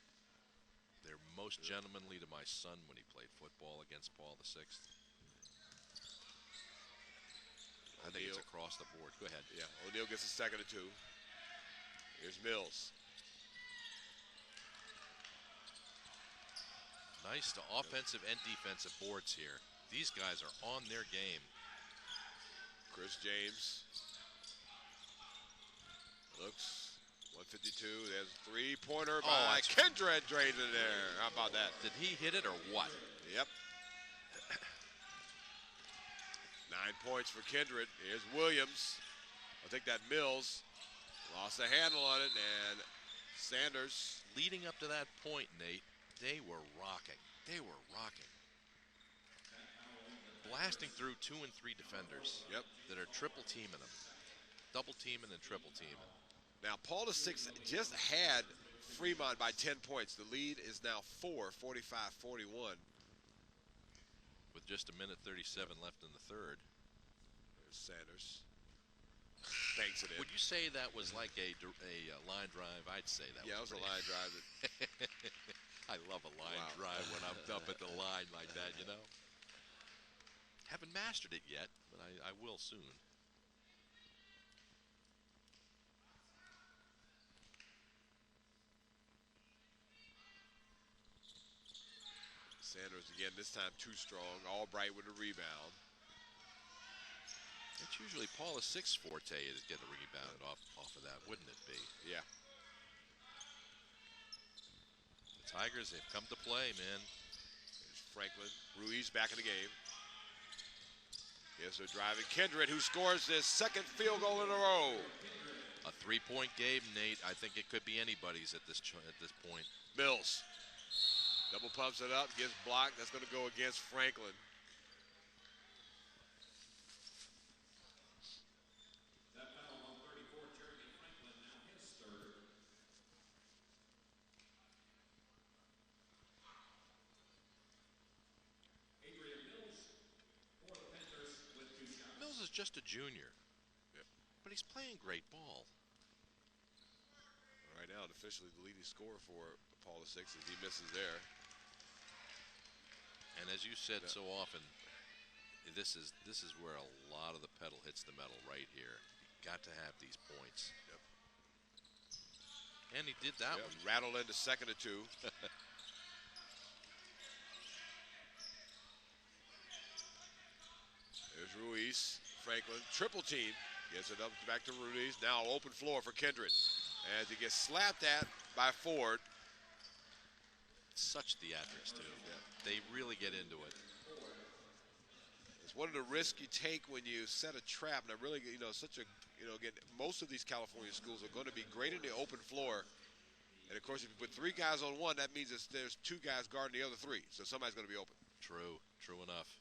They're most gentlemanly to my son when he played football against Paul VI. I think it's across the board. Go ahead. Yeah, O'Neal gets a second or two. Here's Mills. Nice to offensive and defensive boards here. These guys are on their game. Chris James. Looks. 152. There's a three-pointer by Kendra drains in there. How about that? Did he hit it or what? Yep. 9 points for Kindred. Here's Williams. I think that Mills lost the handle on it, and Sanders. Leading up to that point, Nate, they were rocking. They were rocking. Blasting through 2 and 3 defenders. Yep. That are triple teaming them. Double teaming and triple teaming. Now, Paul VI just had Fremont by 10 points. The lead is now 4, 45-41. With just a minute 37 left in the third. There's Sanders. Banks it in. Would you say that was like a line drive? I'd say that was. Yeah, it was a line drive. I love a line drive when I'm up at the line like that, Haven't mastered it yet, but I will soon. Sanders again, this time too strong. Albright with a rebound. It's usually Paul VI's forte is get a rebound off of that, wouldn't it be? Yeah. The Tigers, they've come to play, man. There's Franklin. Ruiz back in the game. Yes, they're driving. Kindred, who scores his second field goal in a row. A three-point game, Nate. I think it could be anybody's at this point. Mills. Double pumps it up, gets blocked. That's going to go against Franklin. That foul on 34, Jeremy Franklin, now his third. Adrian Mills for the Panthers with 2 shots. Mills is just a junior. Yep. But he's playing great ball. Right now, officially the leading scorer for Paula 6 as he misses there. And as you said so often, this is where a lot of the pedal hits the metal right here. You got to have these points. Yep. And he did that one. Rattled into second and 2. There's Ruiz. Franklin, triple team. Gets it up back to Ruiz. Now open floor for Kindred. As he gets slapped at by Ford. Such theatrics, too. Yeah. They really get into it. It's one of the risks you take when you set a trap. And I really, again, most of these California schools are going to be great in the open floor. And, of course, if you put 3 guys on one, that means there's 2 guys guarding the other 3. So somebody's going to be open. True enough.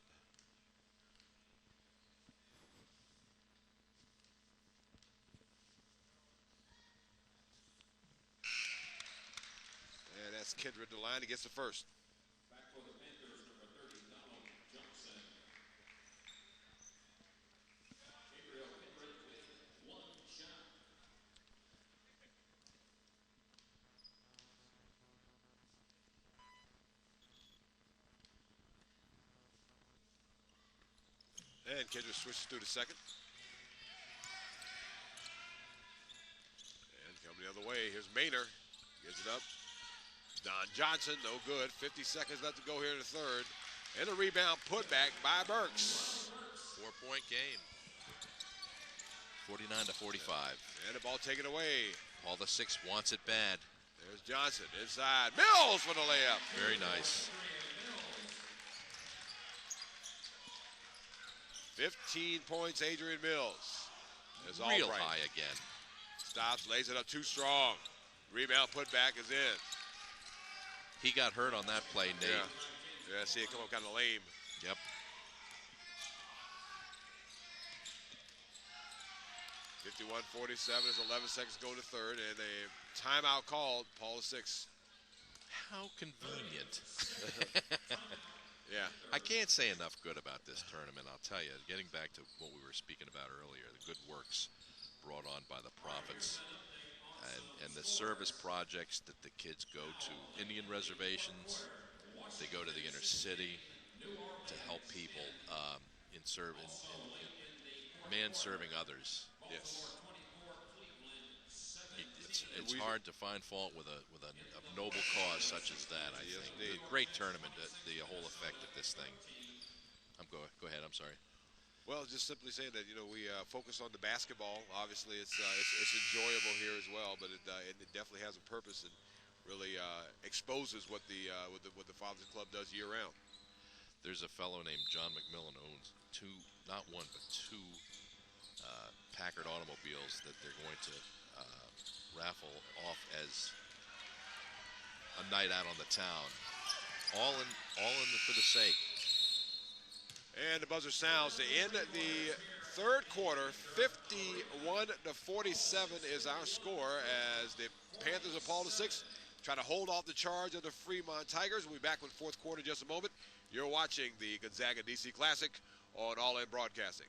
And that's Kindred the line. He gets the first. Back for the Panthers, number 30, Donald Johnson. Gabriel Kindred with 1 shot. And Kindred switches through the second. And coming the other way, here's Maynor. Gives it up. Don Johnson, no good. 50 seconds left to go here in the third. And a rebound put back by Burks. 4-point game. 49-45. And the ball taken away. Paul the 6 wants it bad. There's Johnson inside. Mills for the layup. Very nice. 15 points, Adrian Mills. Is all Real right. high again. Stops, lays it up too strong. Rebound put back is in. He got hurt on that play, Nate. Yeah, see it come up kind of lame. Yep. (51-47) as 11 seconds go to third, and a timeout called. Paul 6. How convenient. Yeah. I can't say enough good about this tournament, I'll tell you. Getting back to what we were speaking about earlier, the good works brought on by the Prophets. And the service projects that the kids go to, Indian reservations, they go to the inner city to help people in man serving others. Yes. It's hard to find fault with a noble cause such as that. I think indeed. a great tournament, the whole effect of this thing. Go ahead. I'm sorry. Well, just simply saying that we focus on the basketball. Obviously, it's enjoyable here as well, but it definitely has a purpose and really exposes what the Fathers Club does year round. There's a fellow named John McMillan who owns 2, not 1, but 2 Packard automobiles that they're going to raffle off as a night out on the town. All in for the sake. And the buzzer sounds to end the third quarter. 51-47 is our score as the Panthers of Paul VI try to hold off the charge of the Fremont Tigers. We'll be back with fourth quarter in just a moment. You're watching the Gonzaga DC Classic on All In Broadcasting.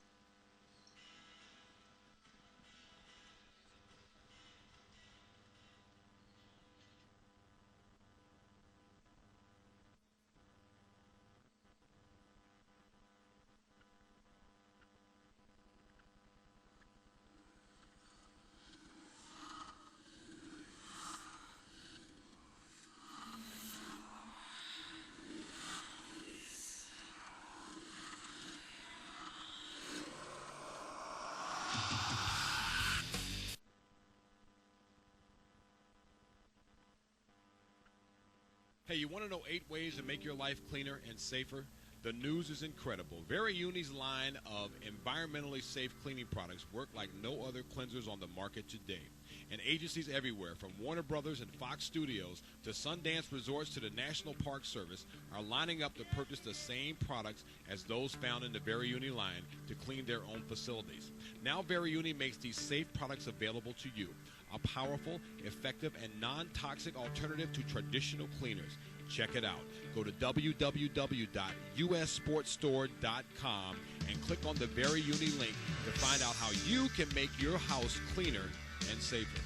Hey, you want to know 8 ways to make your life cleaner and safer? The news is incredible. Veriuni's line of environmentally safe cleaning products work like no other cleansers on the market today. And agencies everywhere, from Warner Brothers and Fox Studios to Sundance Resorts to the National Park Service, are lining up to purchase the same products as those found in the Veriuni line to clean their own facilities. Now Veriuni makes these safe products available to you. A powerful, effective, and non-toxic alternative to traditional cleaners. Check it out. Go to www.ussportsstore.com and click on the Veriuni link to find out how you can make your house cleaner and safer.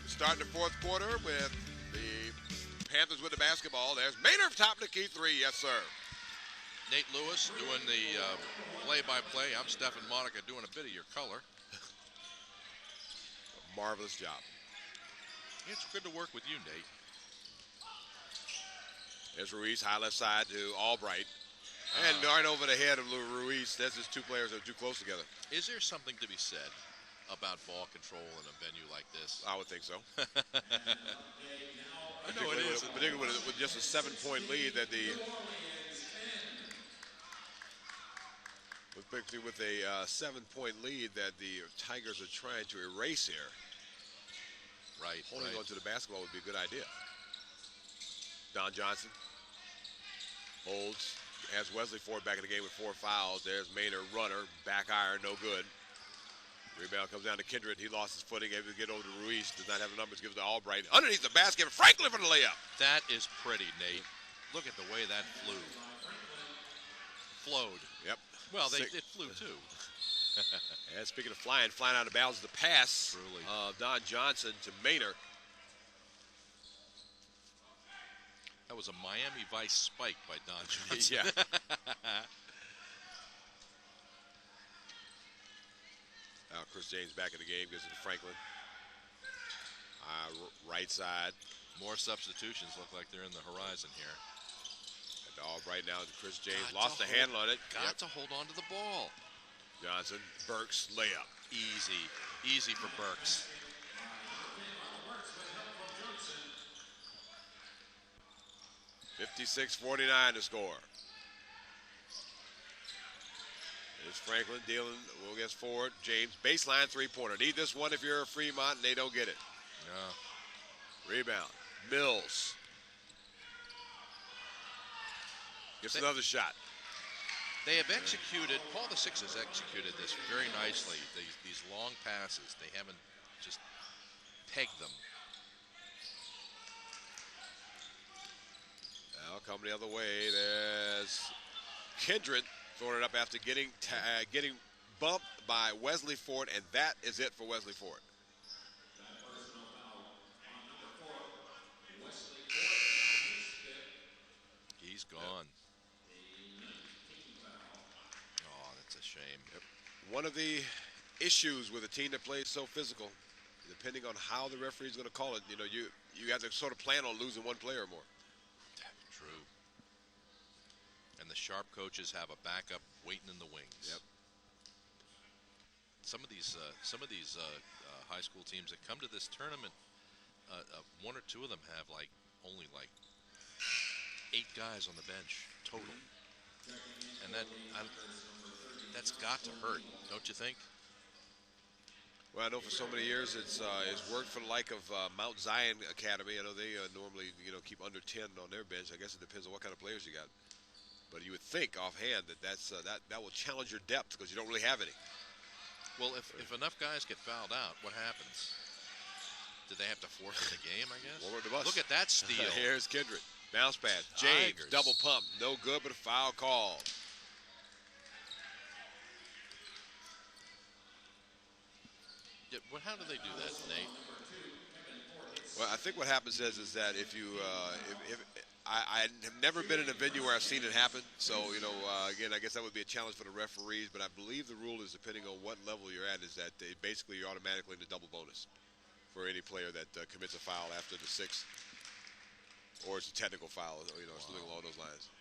Starting the fourth quarter with the Panthers with the basketball. There's Maynard top of the key three. Yes, sir. Nate Lewis doing the play-by-play. I'm Stephen Monica doing a bit of your color. Marvelous job. It's good to work with you, Nate. There's Ruiz, high left side to Albright. And right over the head of Ruiz. That's just two players that are too close together. Is there something to be said about ball control in a venue like this? I would think so. I know it is. Particularly with just a 7-point lead that particularly with a 7-point lead that the Tigers are trying to erase here. Right. Holding on to the basketball would be a good idea. Don Johnson holds, has Wesley Ford back in the game with 4 fouls. There's Maynard, runner, back iron, no good. Rebound comes down to Kindred. He lost his footing, able to get over to Ruiz. Does not have the numbers, gives it to Albright. Underneath the basket, Franklin for the layup. That is pretty, Nate. Look at the way that flowed. Yep. Well, it flew too. And speaking of flying out of bounds, the pass Truly. of Don Johnson to Maynard. That was a Miami Vice spike by Don Johnson. Yeah. Now Chris James back in the game, gives it to Franklin. Right side. More substitutions look like they're in the horizon here. And Albright now to Chris James. Lost the handle on it. Got to hold on to the ball. Johnson, Burks, layup. Easy for Burks. $56-49 to score. There's Franklin dealing against Ford. James, baseline three-pointer. Need this one if you're a Fremont and they don't get it. Yeah. Rebound. Mills. Gets another shot. They have executed, Paul VI has executed this very nicely. These long passes, they haven't just pegged them. Now coming the other way, there's Kindred throwing it up after getting bumped by Wesley Ford, and that is it for Wesley Ford. He's gone. Oh, that's a shame. Yep. One of the issues with a team that plays so physical, depending on how the referee's going to call it, you have to sort of plan on losing one player or more. True. And the sharp coaches have a backup waiting in the wings. Yep. Some of these high school teams that come to this tournament, one or two of them have only 8 guys on the bench total, and that's got to hurt, don't you think? Well, I know for so many years it's worked for the like of Mount Zion Academy. I know they normally keep under 10 on their bench. I guess it depends on what kind of players you got. But you would think offhand that will challenge your depth because you don't really have any. Well, if enough guys get fouled out, what happens? Do they have to forfeit the game, I guess? Forward the bus. Look at that steal. Here's Kindred. Bounce pass. James, Tigers. double pump. No good, but a foul call. How do they do that, Nate? Well, I think what happens is that if I have never been in a venue where I've seen it happen. So, again, I guess that would be a challenge for the referees. But I believe the rule is, depending on what level you're at, is that basically you're automatically in the double bonus for any player that commits a foul after the 6th. Or it's a technical foul, something along those lines.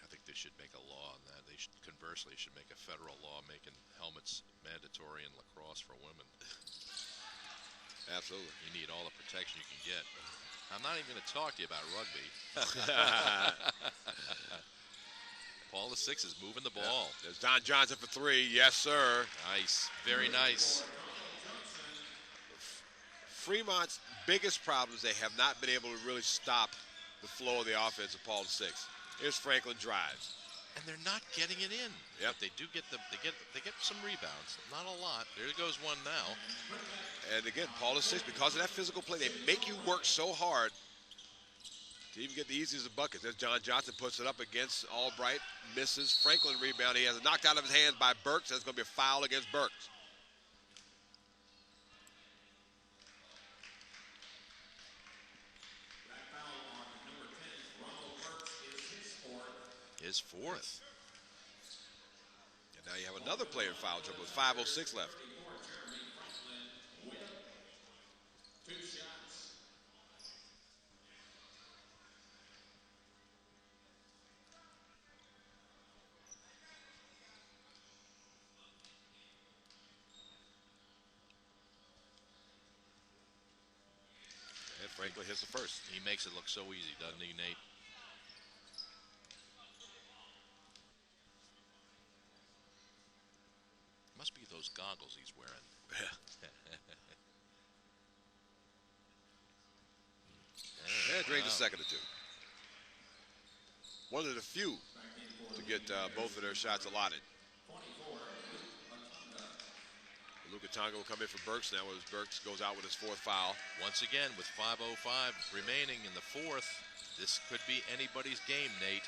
I think they should make a law on that. They should, conversely, make a federal law making helmets mandatory in lacrosse for women. Absolutely. You need all the protection you can get. I'm not even going to talk to you about rugby. Paul VI is moving the ball. Yeah. There's Don Johnson for 3. Yes, sir. Nice. Very nice. Fremont's biggest problem is they have not been able to really stop the flow of the offense of Paul VI. Here's Franklin drives. And they're not getting it in. Yep. But they do get they get some rebounds. Not a lot. There goes one now. And again, Paul VI, because of that physical play, they make you work so hard to even get the easiest of buckets. There's John Johnson, puts it up against Albright, misses. Franklin rebound. He has it knocked out of his hands by Burks. That's going to be a foul against Burks. His fourth. And now you have another player in foul trouble with 5:06 left. And Franklin hits the first. He makes it look so easy, doesn't he, Nate? Must be those goggles he's wearing. Yeah, drained a second or two. One of the few to get both of their shots allotted. Luka Tonga will come in for Burks now as Burks goes out with his fourth foul. Once again, with 5:05 remaining in the fourth, this could be anybody's game, Nate.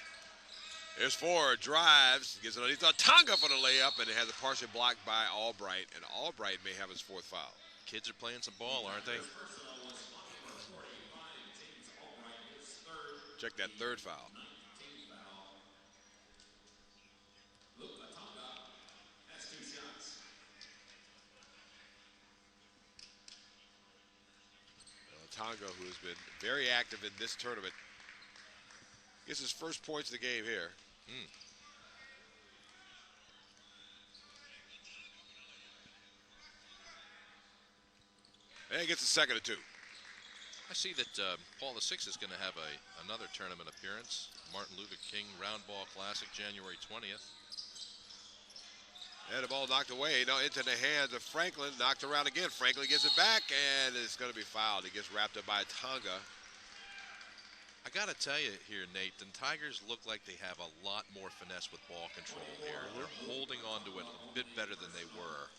Here's Ford, drives, gets it underneath Tonga for the layup, and it has a partial block by Albright, and Albright may have his fourth foul. Kids are playing some ball, aren't they? Check that third foul. Tonga, who has been very active in this tournament, gets his first points of the game here. And he gets a second or two. I see that Paul VI is going to have another tournament appearance. Martin Luther King Round Ball Classic, January 20th. And the ball knocked away. Now into the hands of Franklin. Knocked around again. Franklin gets it back, and it's going to be fouled. He gets wrapped up by Tonga. I got to tell you here, Nate, the Tigers look like they have a lot more finesse with ball control here. They're holding on to it a bit better than they were.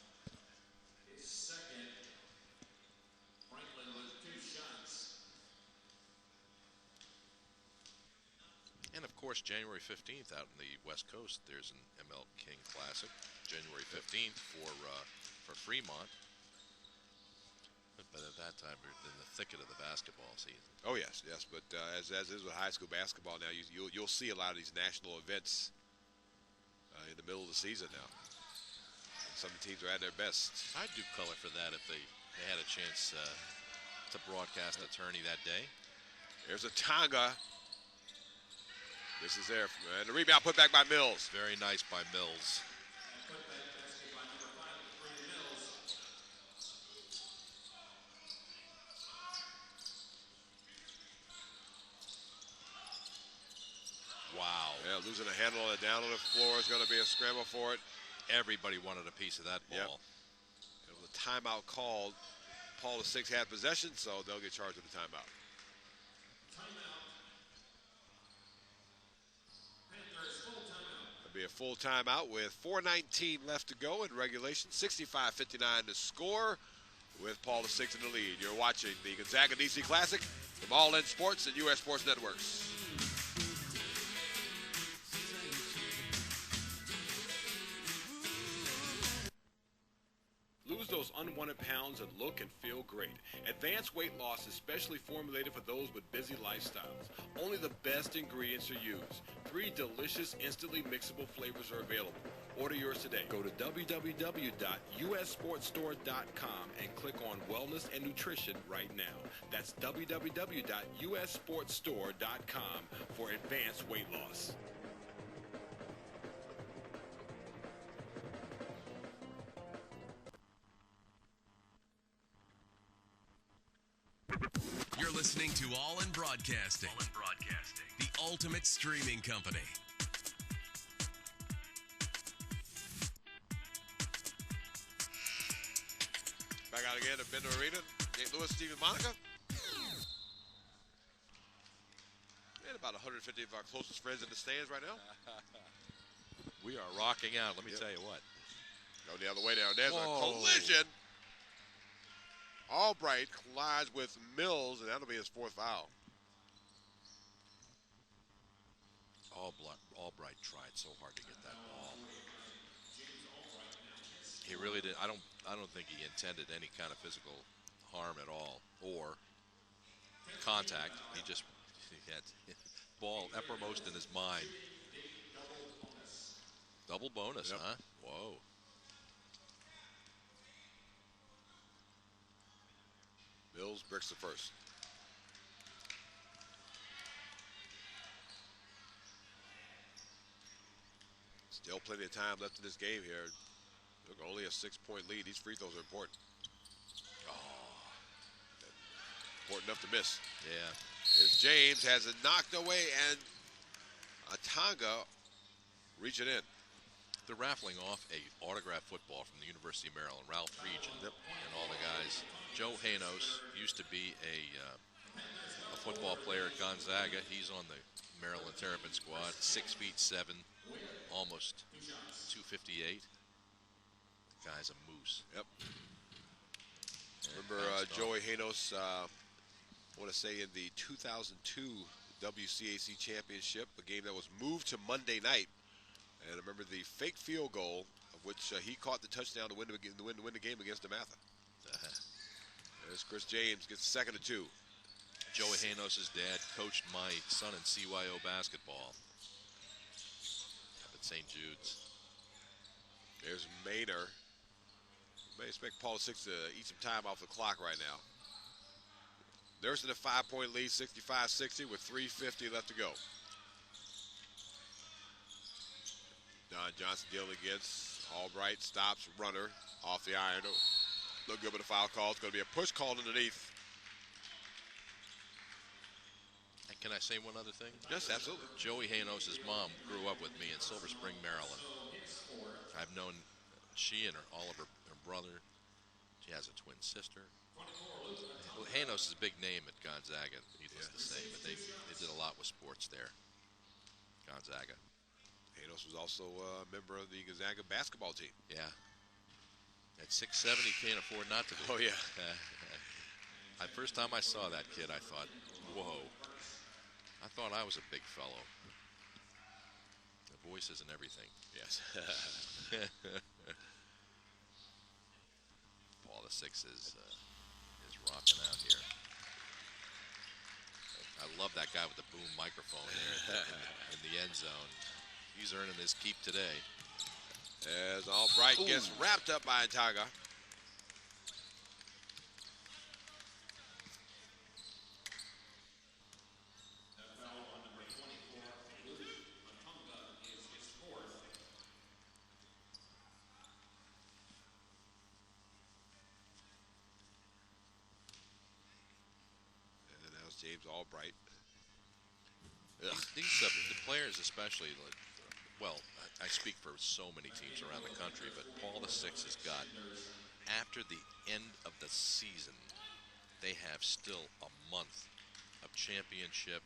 And, of course, January 15th out in the West Coast, there's an ML King Classic. January 15th for Fremont. But at that time, we're in the thicket of the basketball season. Oh, yes. But as is with high school basketball now, you'll see a lot of these national events in the middle of the season now. And some teams are at their best. I'd do color for that if they had a chance to broadcast a tourney that day. There's a Tonga. This is there. And the rebound put back by Mills. Very nice by Mills. Wow. Yeah, losing a handle on it down on the floor is going to be a scramble for it. Everybody wanted a piece of that ball. Yep. It was a timeout called. Paul VI had possession, so they'll get charged with a timeout. It'll be a full timeout with 4:19 left to go in regulation. 65-59 to score with Paul VI in the lead. You're watching the Gonzaga DC Classic from All In Sports and U.S. Sports Networks. Lose those unwanted pounds and look and feel great. Advanced Weight Loss is specially formulated for those with busy lifestyles. Only the best ingredients are used. 3 delicious, instantly mixable flavors are available. Order yours today. Go to www.ussportsstore.com and click on Wellness and Nutrition right now. That's www.ussportsstore.com for advanced weight loss. You're listening to All In Broadcasting. All In Broadcasting. The ultimate streaming company. Back out again at Bender Arena. Nate Lewis, Stephen Monica. And about 150 of our closest friends in the stands right now. We are rocking out, let me tell you what. Go the other way now. There's a collision. Albright collides with Mills, and that'll be his fourth foul. Albright tried so hard to get that ball. He really did. I don't think he intended any kind of physical harm at all or contact. He had ball uppermost in his mind. Double bonus, Yep. huh? Whoa. Mills bricks the first. Still plenty of time left in this game here. Look, only a 6-point lead. These free throws are important. Important enough to miss. Yeah. As James has it knocked away, and Atanga reaching in. They're raffling off a autographed football from the University of Maryland, Ralph Regent, and all the guys. Joe Hanos used to be a football player at Gonzaga. He's on the Maryland Terrapin squad, 6'7", almost 258. The guy's a moose. Yep. And Remember Joey Hanos, I want to say in the 2002 WCAC championship, a game that was moved to Monday night. And I remember the fake field goal, of which he caught the touchdown to win the game against DeMatha. There's Chris James, gets the second of two. Joey Hanos' dad coached my son in CYO basketball up at St. Jude's. There's Maynor. May expect Paul Six to eat some time off the clock right now. There's in a 5-point lead, 65-60 with 3:50 left to go. Don Johnson dealing against Albright, stops, runner, off the iron. No good with a foul call. It's going to be a push call underneath. Can I say one other thing? Yes, absolutely. Joey Hanos' mom grew up with me in Silver Spring, Maryland. I've known she and all of her brother. She has a twin sister. Hanos is a big name at Gonzaga, needless to say, but they did a lot with sports there. Gonzaga. Hanos was also a member of the Gonzaga basketball team. Yeah. At 6'7", he can't afford not to be. Oh, yeah. The first time I saw that kid, I thought, whoa. I thought I was a big fellow. The voice isn't everything. Yes. Paul the Six is rocking out here. I love that guy with the boom microphone there in the end zone. He's earning his keep today. As Albright gets wrapped up by Atanga. And now it's James Albright. These the players especially, well, I speak for so many teams around the country, but Paul the Six has got, after the end of the season, they have still a month of championship,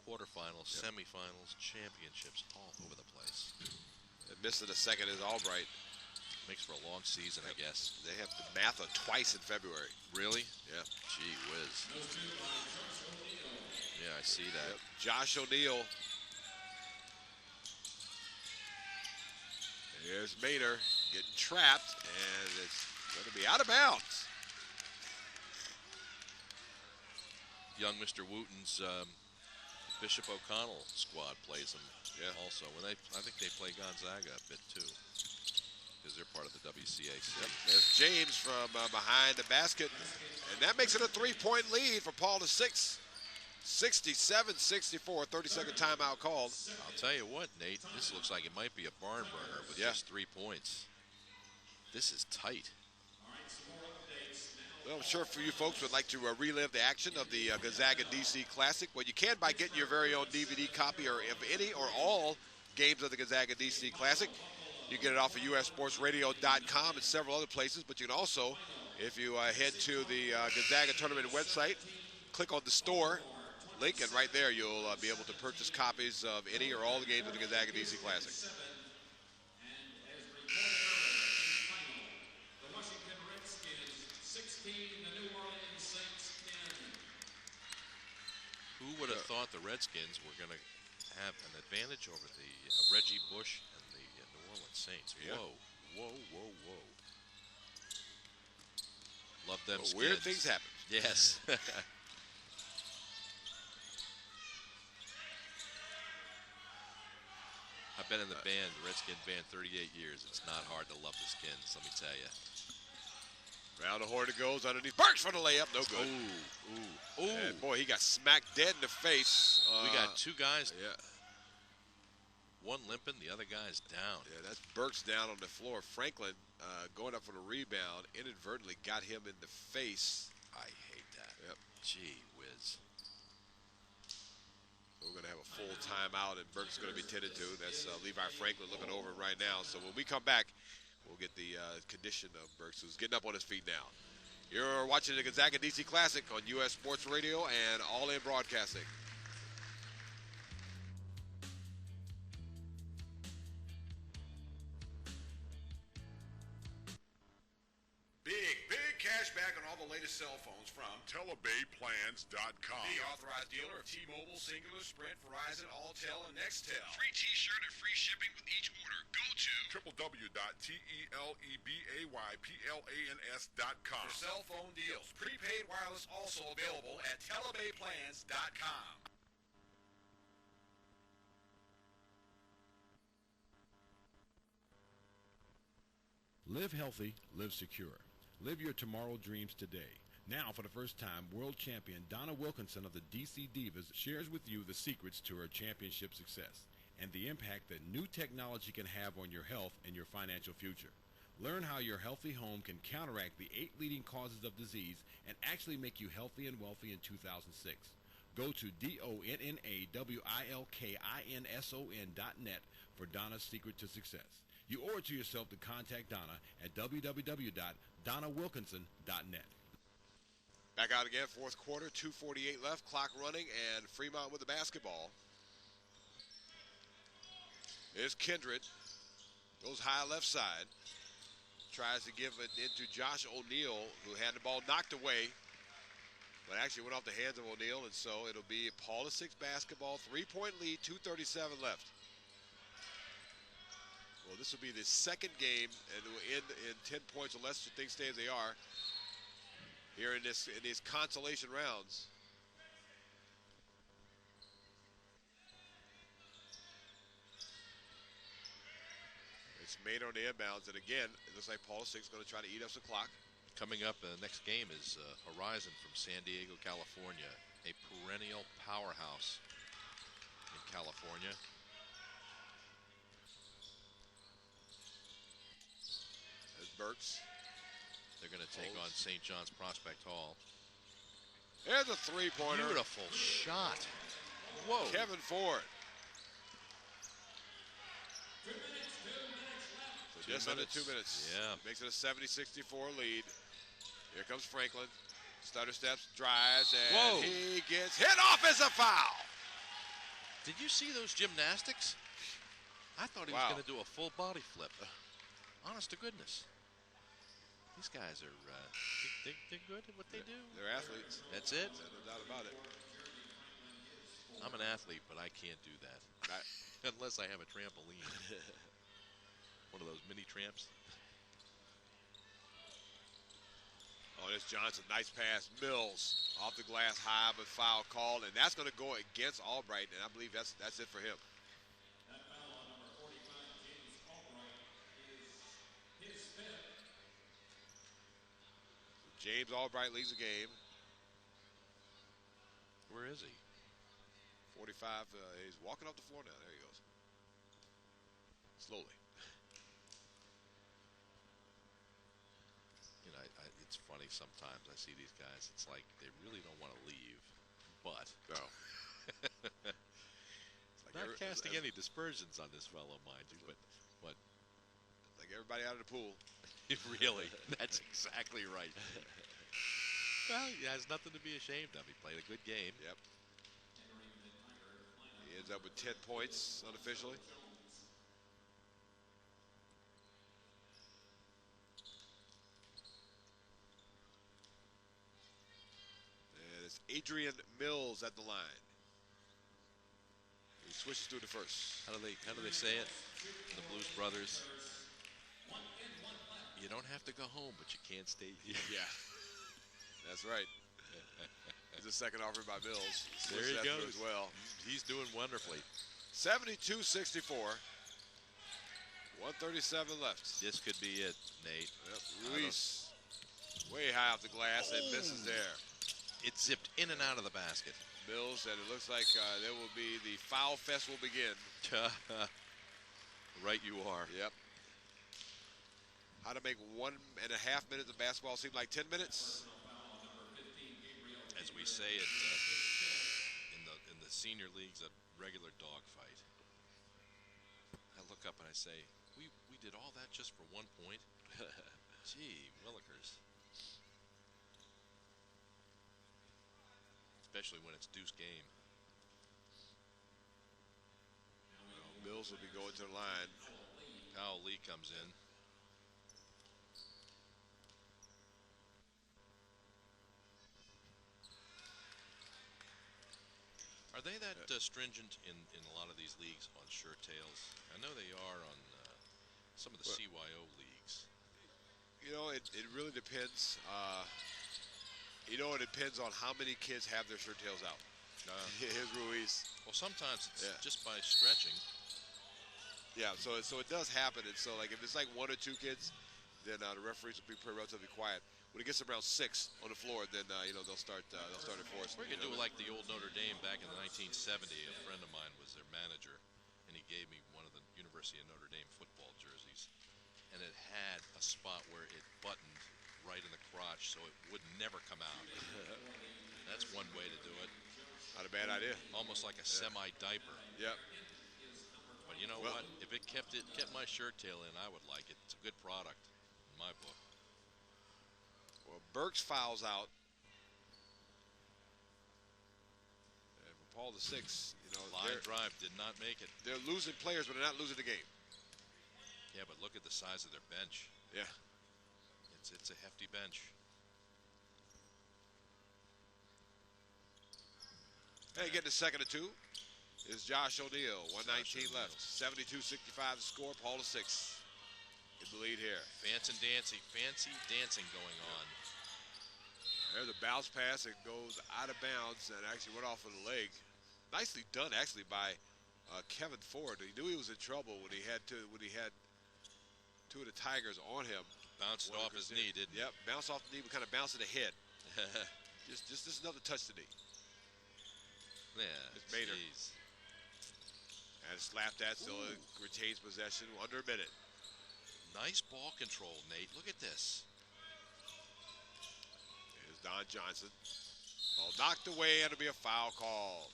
quarterfinals, semifinals, championships all over the place. And missing a second is Albright. Makes for a long season, I guess. They have DeMatha twice in February. Really? Yeah. Gee whiz. Yeah, I see that. Yep. Josh O'Neal. Here's Maynor getting trapped, and it's going to be out of bounds. Young Mr. Wooten's Bishop O'Connell squad plays them also. I think they play Gonzaga a bit too, because they're part of the WCAC. Yep. There's James from behind the basket, and that makes it a 3-point lead for Paul the Six. 67-64, 30-second timeout called. I'll tell you what, Nate, this looks like it might be a barn burner with just 3 points. This is tight. Well, I'm sure for you folks would like to relive the action of the Gonzaga DC Classic. Well, you can by getting your very own DVD copy or of any or all games of the Gonzaga DC Classic. You get it off of USSportsRadio.com and several other places, but you can also, if you head to the Gonzaga Tournament website, click on the store link, and right there you'll be able to purchase copies of any or all the games of the Gonzaga DC Classic. The Washington Redskins 16, the New Orleans Saints 10. Who would have thought the Redskins were going to have an advantage over the Reggie Bush and the New Orleans Saints? Yeah. Whoa, whoa, whoa, whoa. Love them Skins. Weird things happen. Yes. I I've been in the band, the Redskin band, 38 years. It's not hard to love the Skins, let me tell you. Round the horn it goes underneath. Burks for the layup. No good. Ooh. And boy, he got smacked dead in the face. We got two guys. Yeah. One limping, the other guy's down. Yeah, that's Burks down on the floor. Franklin going up for the rebound inadvertently got him in the face. I hate that. Yep. Gee whiz. We're going to have a full timeout, and Burks is going to be tended to. That's Levi Franklin looking over it right now. So when we come back, we'll get the condition of Burks, who's getting up on his feet now. You're watching the Gonzaga DC Classic on U.S. Sports Radio and All In Broadcasting. Big cash back on all the latest cell phones from TelebayPlans.com. the authorized dealer of T-Mobile, Singular, Sprint, Verizon, Alltel, and Nextel. Free t-shirt and free shipping with each order. Go to www.telebayplans.com. For cell phone deals, prepaid wireless also available at TelebayPlans.com. Live healthy, live secure. Live your tomorrow dreams today. Now, for the first time, world champion Donna Wilkinson of the DC Divas shares with you the secrets to her championship success and the impact that new technology can have on your health and your financial future. Learn how your healthy home can counteract the 8 leading causes of disease and actually make you healthy and wealthy in 2006. Go to DONNAWILKINSON.net for Donna's secret to success. You owe it to yourself to contact Donna at www.donnawilkinson.net. Back out again, fourth quarter, 2:48 left, clock running, and Fremont with the basketball. Here's Kindred, goes high left side, tries to give it into Josh O'Neal, who had the ball knocked away, but actually went off the hands of O'Neal, and so it'll be Paula 6 basketball, 3-point lead, 2:37 left. Well, this will be the second game, and it will end in 10 points or less, so things stay as they are here in these consolation rounds. It's made on the inbounds, and again, it looks like Paula 6 is going to try to eat up some clock. Coming up, the next game is Horizon from San Diego, California, a perennial powerhouse in California. There's Burks. They're going to take on St. John's Prospect Hall. There's a three-pointer. Beautiful shot. Whoa. Kevin Ford. So just under 2 minutes. Yeah. Makes it a 70-64 lead. Here comes Franklin. Stutter steps, drives, and Whoa. he gets hit off as a foul. Did you see those gymnastics? I thought he was going to do a full body flip. Honest to goodness. These guys are they're good at what they do. They're athletes. That's it. There's no doubt about it. I'm an athlete, but I can't do that. Unless I have a trampoline. One of those mini tramps. Oh, there's Johnson. Nice pass. Mills off the glass high, but foul called, and that's going to go against Albright, and I believe that's it for him. That foul on number 45, James Albright, is his fifth. James Albright leads the game. Where is he? 45. He's walking off the floor now. There he goes. Slowly. You know, it's funny sometimes. I see these guys. It's like they really don't want to leave, but No. not casting any dispersions on this fellow, mind you. But Like everybody out of the pool. really, that's exactly right. Well, he has nothing to be ashamed of. He played a good game. Yep. He ends up with 10 points unofficially. And it's Adrian Mills at the line. He switches through the first. How do they say it? The Blues Brothers. You don't have to go home, but you can't stay here. Yeah. That's right. There's a second offer by Mills. There he Switched that through goes. as well. He's doing wonderfully. 72-64. 1:37 left. This could be it, Nate. Yep. Ruiz way high off the glass and misses there. It zipped in and out of the basket. Mills, and it looks like there will be the foul fest will begin. Right you are. Yep. How to make 1.5 minutes of basketball seem like 10 minutes? As we say it in the senior leagues, a regular dogfight. I look up and I say, we did all that just for 1 point? Gee, Willikers. Especially when it's deuce game. Mills will be going to the line. Powell Lee comes in. Are they that stringent in a lot of these leagues on shirt tails? I know they are on some of the CYO leagues. You know, it really depends. It depends on how many kids have their shirt tails out. Here's Ruiz. Well, sometimes it's just by stretching. Yeah, so it does happen. And so, like, if it's like 1 or 2 kids, then the referees will be relatively quiet. When it gets around 6 on the floor, then they'll start enforcing. We're gonna do it like the old Notre Dame back in the 1970. A friend of mine was their manager, and he gave me one of the University of Notre Dame football jerseys, and it had a spot where it buttoned right in the crotch, so it would never come out. That's one way to do it. Not a bad idea. Almost like a semi-diaper. Yep. But you know what? If it kept my shirt tail in, I would like it. It's a good product in my book. Well, Burks fouls out. And for Paul VI, line drive did not make it. They're losing players, but they're not losing the game. Yeah, but look at the size of their bench. Yeah. It's a hefty bench. Hey, getting a second or two is Josh O'Neal. 1:19 left. 72-65 the score. Paul VI in the lead here. Fancy dancing going on. There's a bounce pass. It goes out of bounds and actually went off of the leg. Nicely done, actually, by Kevin Ford. He knew he was in trouble when he had two of the Tigers on him. Bounced off his knee, didn't he? Yep, bounced off the knee, but kind of bounced to the head. just another touch to the knee. Yeah, it's Mater. And slapped that, still retains possession under a minute. Nice ball control, Nate. Look at this. Here's Don Johnson. Oh, knocked away, and it'll be a foul call.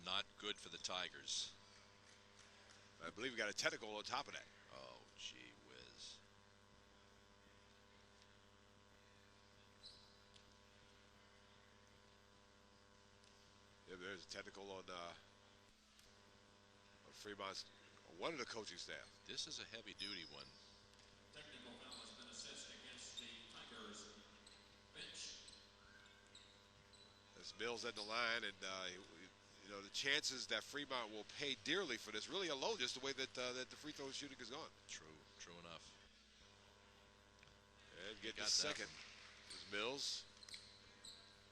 Not good for the Tigers. I believe we got a technical on top of that. Oh, gee whiz. Yeah, there's a technical on Fremont's, one of the coaching staff. This is a heavy-duty one. Technical foul has been assessed against the Tigers bench. As Mills at the line, and the chances that Fremont will pay dearly for this really are low, just the way that the free throw shooting has gone. True enough. And getting the second is Mills.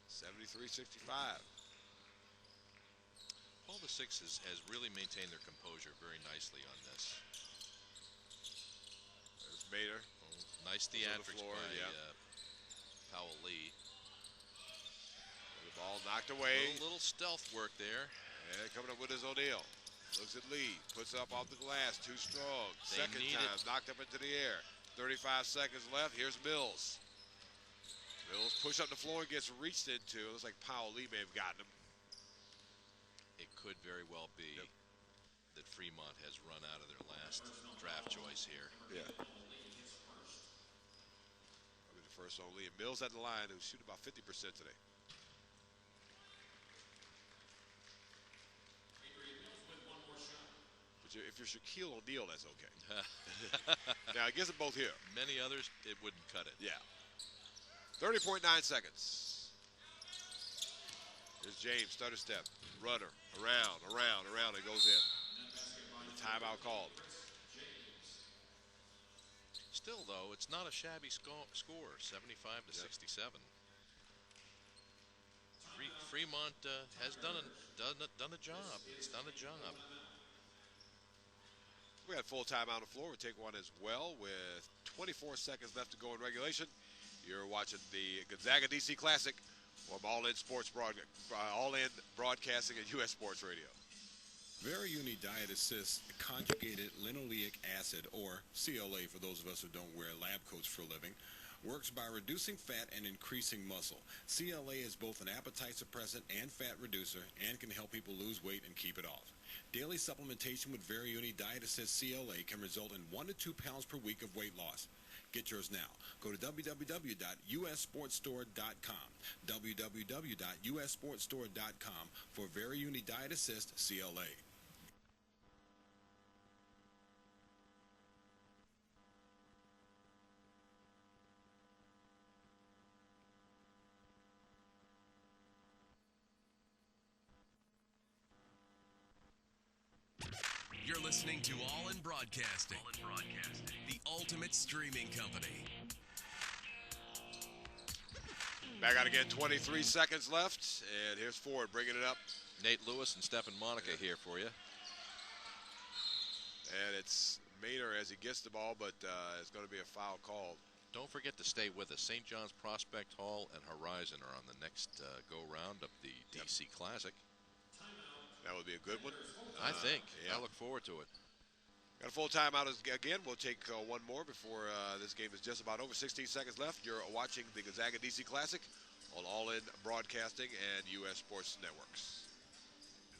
73-65. Paul VI has really maintained their composure very nicely on this. There's Mater. Nice theatrics by Powell Lee. The ball knocked away. A little stealth work there. And coming up with his O'Neal. Looks at Lee. Puts up off the glass. Too strong. Second time. Knocked up into the air. 35 seconds left. Here's Mills. Mills push up the floor and gets reached into. It looks like Powell Lee may have gotten him. It could very well be that Fremont has run out of their last draft choice here. Yeah. Probably the first on Lee. And Mills at the line, who's shooting about 50% today. But if you're Shaquille O'Neal, that's okay. Now, I guess them both here. Many others, it wouldn't cut it. Yeah. 30.9 seconds. Here's James, stutter step, runner, around, it goes in. The timeout called. Still, though, it's not a shabby score, 75-67. Fremont has done a job. It's done a job. We got full time on the floor. We'll take one as well with 24 seconds left to go in regulation. You're watching the Gonzaga DC Classic from All In Broadcasting and U.S. Sports Radio. Variuni Diet Assist conjugated linoleic acid, or CLA for those of us who don't wear lab coats for a living, works by reducing fat and increasing muscle. CLA is both an appetite suppressant and fat reducer and can help people lose weight and keep it off. Daily supplementation with Variuni Diet Assist CLA can result in 1 to 2 pounds per week of weight loss. Get yours now. Go to www.ussportstore.com, www.ussportstore.com for Variuni Diet Assist CLA. You're listening to All In Broadcasting. The ultimate streaming company. Back out again, 23 seconds left, and here's Ford bringing it up. Nate Lewis and Stephen Monica here for you. And it's Maynard as he gets the ball, but it's going to be a foul called. Don't forget to stay with us. St. John's Prospect Hall and Horizon are on the next go-round of the DC Classic. That would be a good one. I think. Yeah. I look forward to it. Got a full timeout again. We'll take one more before this game is just about over. 16 seconds left. You're watching the Gonzaga DC Classic on All In Broadcasting and U.S. Sports Networks.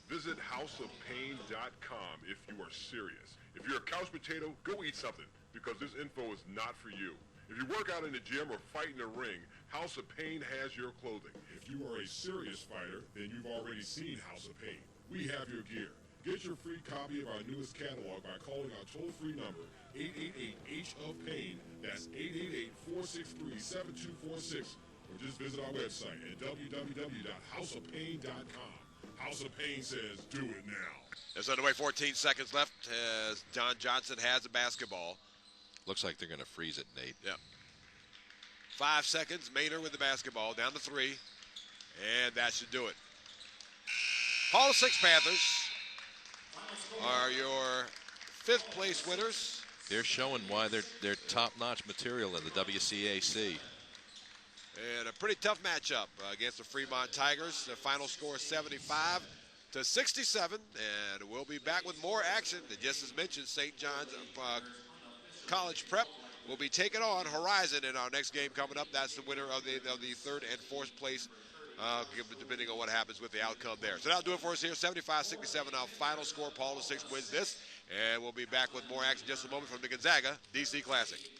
Visit houseofpain.com if you are serious. If you're a couch potato, go eat something, because this info is not for you. If you work out in the gym or fight in the ring, House of Pain has your clothing. If you are a serious fighter, then you've already seen House of Pain. We have your gear. Get your free copy of our newest catalog by calling our toll-free number, 888-H-OF-PAIN. That's 888-463-7246. Or just visit our website at www.houseofpain.com. House of Pain says, do it now. It's underway, 14 seconds left as John Johnson has the basketball. Looks like they're going to freeze it, Nate. Yep. 5 seconds, Maynard with the basketball, down to 3. And that should do it. Hall of Six Panthers are your 5th place winners. They're showing why they're top-notch material in the WCAC. And a pretty tough matchup against the Fremont Tigers. The final score 75-67. And we'll be back with more action. And just as mentioned, St. John's College Prep will be taking on Horizon in our next game coming up. That's the winner of the 3rd and 4th place, depending on what happens with the outcome there. So that'll do it for us here. 75-67, our final score. Paul the Sixth wins this. And we'll be back with more action in just a moment from the Gonzaga DC Classic.